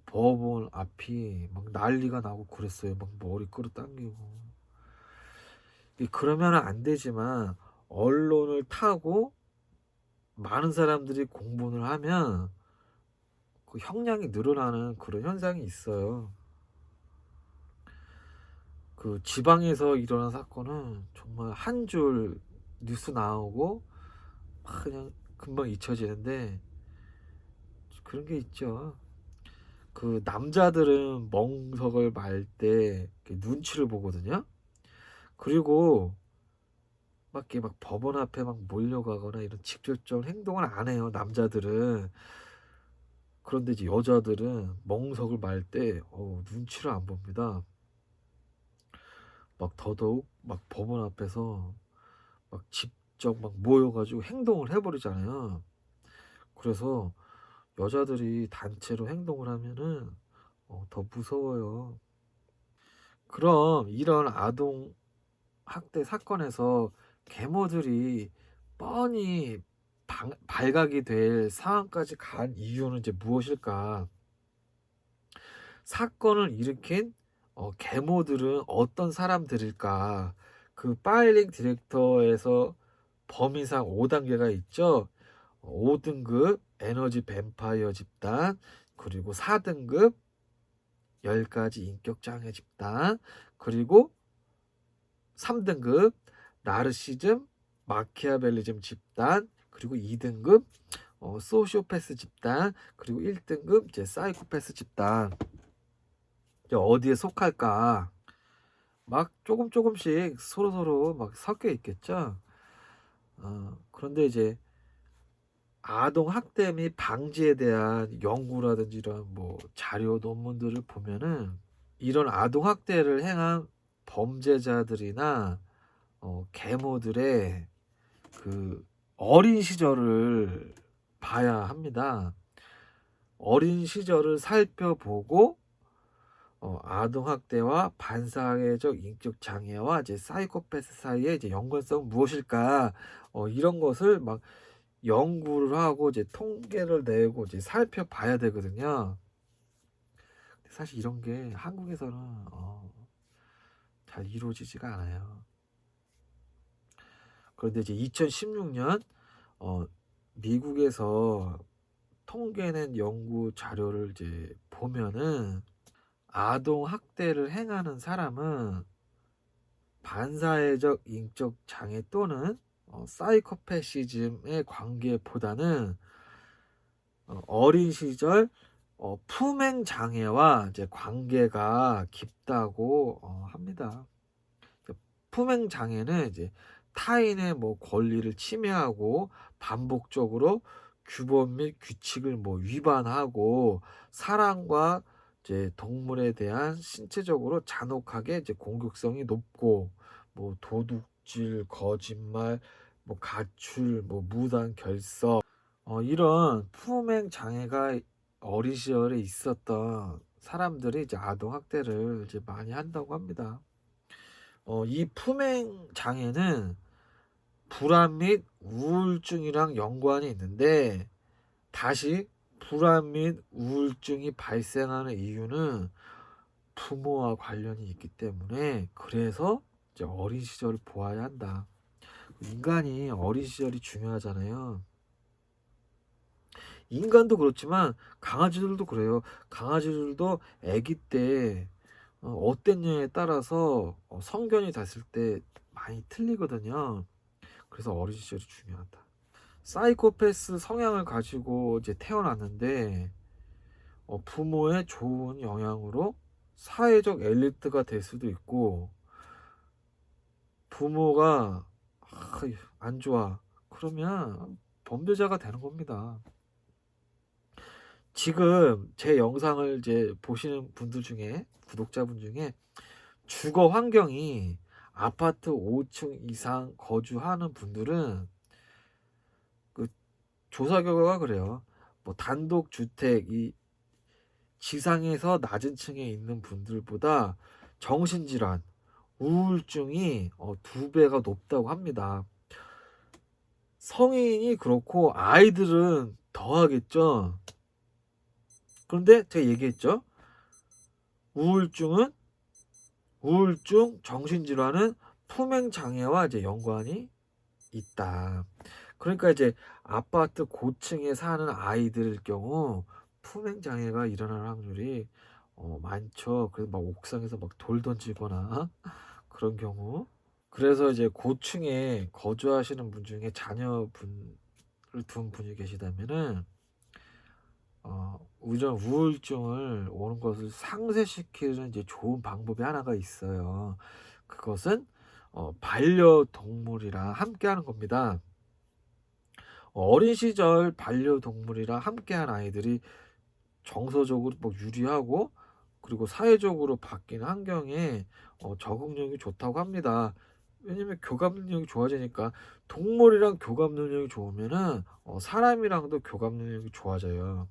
법원 앞이 막 난리가 나고 그랬어요. 막 머리 끌어당기고. 그러면 안 되지만 언론을 타고 많은 사람들이 공부를 하면 그 형량이 늘어나는 그런 현상이 있어요. 그 지방에서 일어난 사건은 정말 한 줄 뉴스 나오고 막 그냥 금방 잊혀지는데 그런 게 있죠. 그 남자들은 멍석을 말 때 눈치를 보거든요. 그리고 막 이렇게 막 법원 앞에 막 몰려가거나 이런 직접적인 행동을 안 해요, 남자들은. 그런데 이제 여자들은 멍석을 말 때 눈치를 안 봅니다. 막 더더욱 막 법원 앞에서 막 직접 막 모여가지고 행동을 해버리잖아요. 그래서 여자들이 단체로 행동을 하면은 더 무서워요. 그럼 이런 아동 학대 사건에서 계모들이 뻔히 발각이 될 상황까지 간 이유는 이제 무엇일까? 사건을 일으킨 계모들은 어떤 사람들일까? 그 파일링 디렉터에서 범위상 5단계가 있죠. 5등급 에너지 뱀파이어 집단, 그리고 4등급 10가지 인격장애 집단, 그리고 3등급 나르시즘 마키아벨리즘 집단, 그리고 2등급 소시오패스 집단, 그리고 1등급 이제 사이코패스 집단. 이제 어디에 속할까? 막 조금씩 서로 막 섞여 있겠죠. 그런데 이제 아동 학대 및 방지에 대한 연구라든지 이런 뭐 자료 논문들을 보면은 이런 아동 학대를 행한 범죄자들이나 계모들의 그 어린 시절을 봐야 합니다. 어린 시절을 살펴보고 아동 학대와 반사회적 인격 장애와 이제 사이코패스 사이의 이제 연관성 무엇일까? 이런 것을 막 연구를 하고 이제 통계를 내고 이제 살펴봐야 되거든요. 사실 이런 게 한국에서는 잘 이루어지지가 않아요. 그런데 이제 2016년 미국에서 통계낸 연구 자료를 이제 보면은 아동 학대를 행하는 사람은 반사회적 인격 장애 또는 사이코패시즘의 관계보다는 어린 시절 품행 장애와 이제 관계가 깊다고 합니다. 품행 장애는 이제 타인의 뭐 권리를 침해하고 반복적으로 규범 및 규칙을 뭐 위반하고 사람과 이제 동물에 대한 신체적으로 잔혹하게 이제 공격성이 높고 뭐 도둑질, 거짓말, 뭐 가출, 뭐 무단 결석 이런 품행 장애가 어린 시절에 있었던 사람들이 이제 아동 학대를 이제 많이 한다고 합니다. 이 품행 장애는 불안 및 우울증이랑 연관이 있는데 다시 불안 및 우울증이 발생하는 이유는 부모와 관련이 있기 때문에 그래서 이제 어린 시절을 보아야 한다. 인간이 어린 시절이 중요하잖아요. 인간도 그렇지만 강아지들도 그래요. 강아지들도 아기 때 어땠냐에 따라서 성견이 됐을 때 많이 틀리거든요. 그래서 어린 시절이 중요하다. 사이코패스 성향을 가지고 이제 태어났는데 부모의 좋은 영향으로 사회적 엘리트가 될 수도 있고 부모가 안 좋아 그러면 범죄자가 되는 겁니다. 지금 제 영상을 이제 보시는 분들 중에 구독자분 중에 주거 환경이 아파트 5층 이상 거주하는 분들은 그 조사 결과가 그래요. 뭐 단독 주택이 지상에서 낮은 층에 있는 분들보다 정신질환, 우울증이 2배가 높다고 합니다. 성인이 그렇고 아이들은 더 하겠죠. 그런데 제가 얘기했죠. 우울증, 정신질환은 품행장애와 이제 연관이 있다. 그러니까 이제 아파트 고층에 사는 아이들 경우 품행 장애가 일어날 확률이 많죠. 그래서 막 옥상에서 막 돌 던지거나 그런 경우. 그래서 이제 고층에 거주하시는 분 중에 자녀분을 둔 분이 계시다면은 이런 우울증을 오는 것을 상쇄시키는 이제 좋은 방법이 하나가 있어요. 그것은 반려동물이랑 함께하는 겁니다. 어린 시절 반려동물이랑 함께한 아이들이 정서적으로 뭐 유리하고 그리고 사회적으로 바뀐 환경에 적응력이 좋다고 합니다. 왜냐면 교감 능력이 좋아지니까 동물이랑 교감 능력이 좋으면은 사람이랑도 교감 능력이 좋아져요.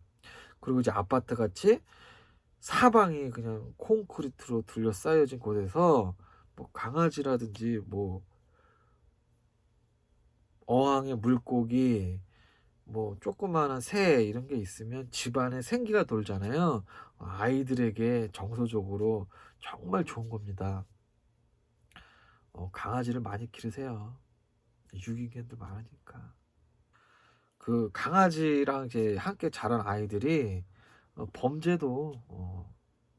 그리고 이제 아파트 같이 사방이 그냥 콘크리트로 둘러싸여진 곳에서 뭐 강아지라든지 뭐 어항에 물고기 뭐 조그마한 새 이런 게 있으면 집안에 생기가 돌잖아요. 아이들에게 정서적으로 정말 좋은 겁니다. 강아지를 많이 기르세요. 유기견도 많으니까. 그 강아지랑 이제 함께 자란 아이들이 범죄도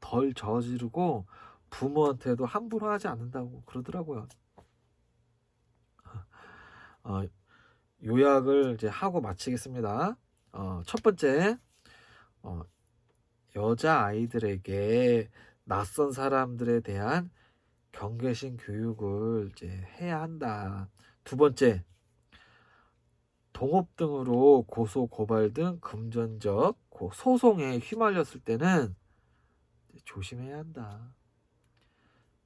덜 저지르고 부모한테도 함부로 하지 않는다고 그러더라고요. 어, 요약을 이제 하고 마치겠습니다. 첫 번째, 어, 여자 아이들에게 낯선 사람들에 대한 경계심 교육을 이제 해야 한다. 두 번째, 동업 등으로 고소 고발 등 금전적 소송에 휘말렸을 때는 조심해야 한다.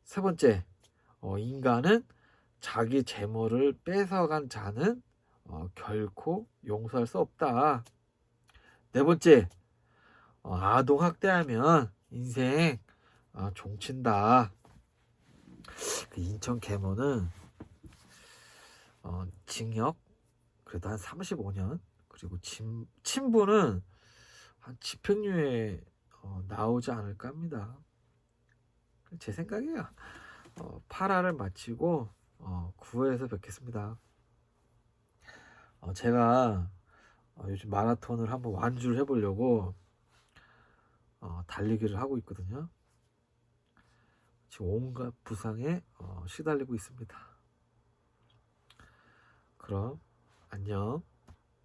세 번째, 인간은 자기 재물을 뺏어간 자는 결코 용서할 수 없다. 네 번째, 아동 학대하면 인생 종친다. 그 인천 계모는 징역 그래도 한 35년 그리고 친부는 한 집행유예 나오지 않을까 합니다. 제 생각이에요. 8화를 마치고 9화에서 뵙겠습니다. 제가 요즘 마라톤을 한번 완주를 해보려고 달리기를 하고 있거든요. 지금 온갖 부상에 시달리고 있습니다. 그럼 안녕.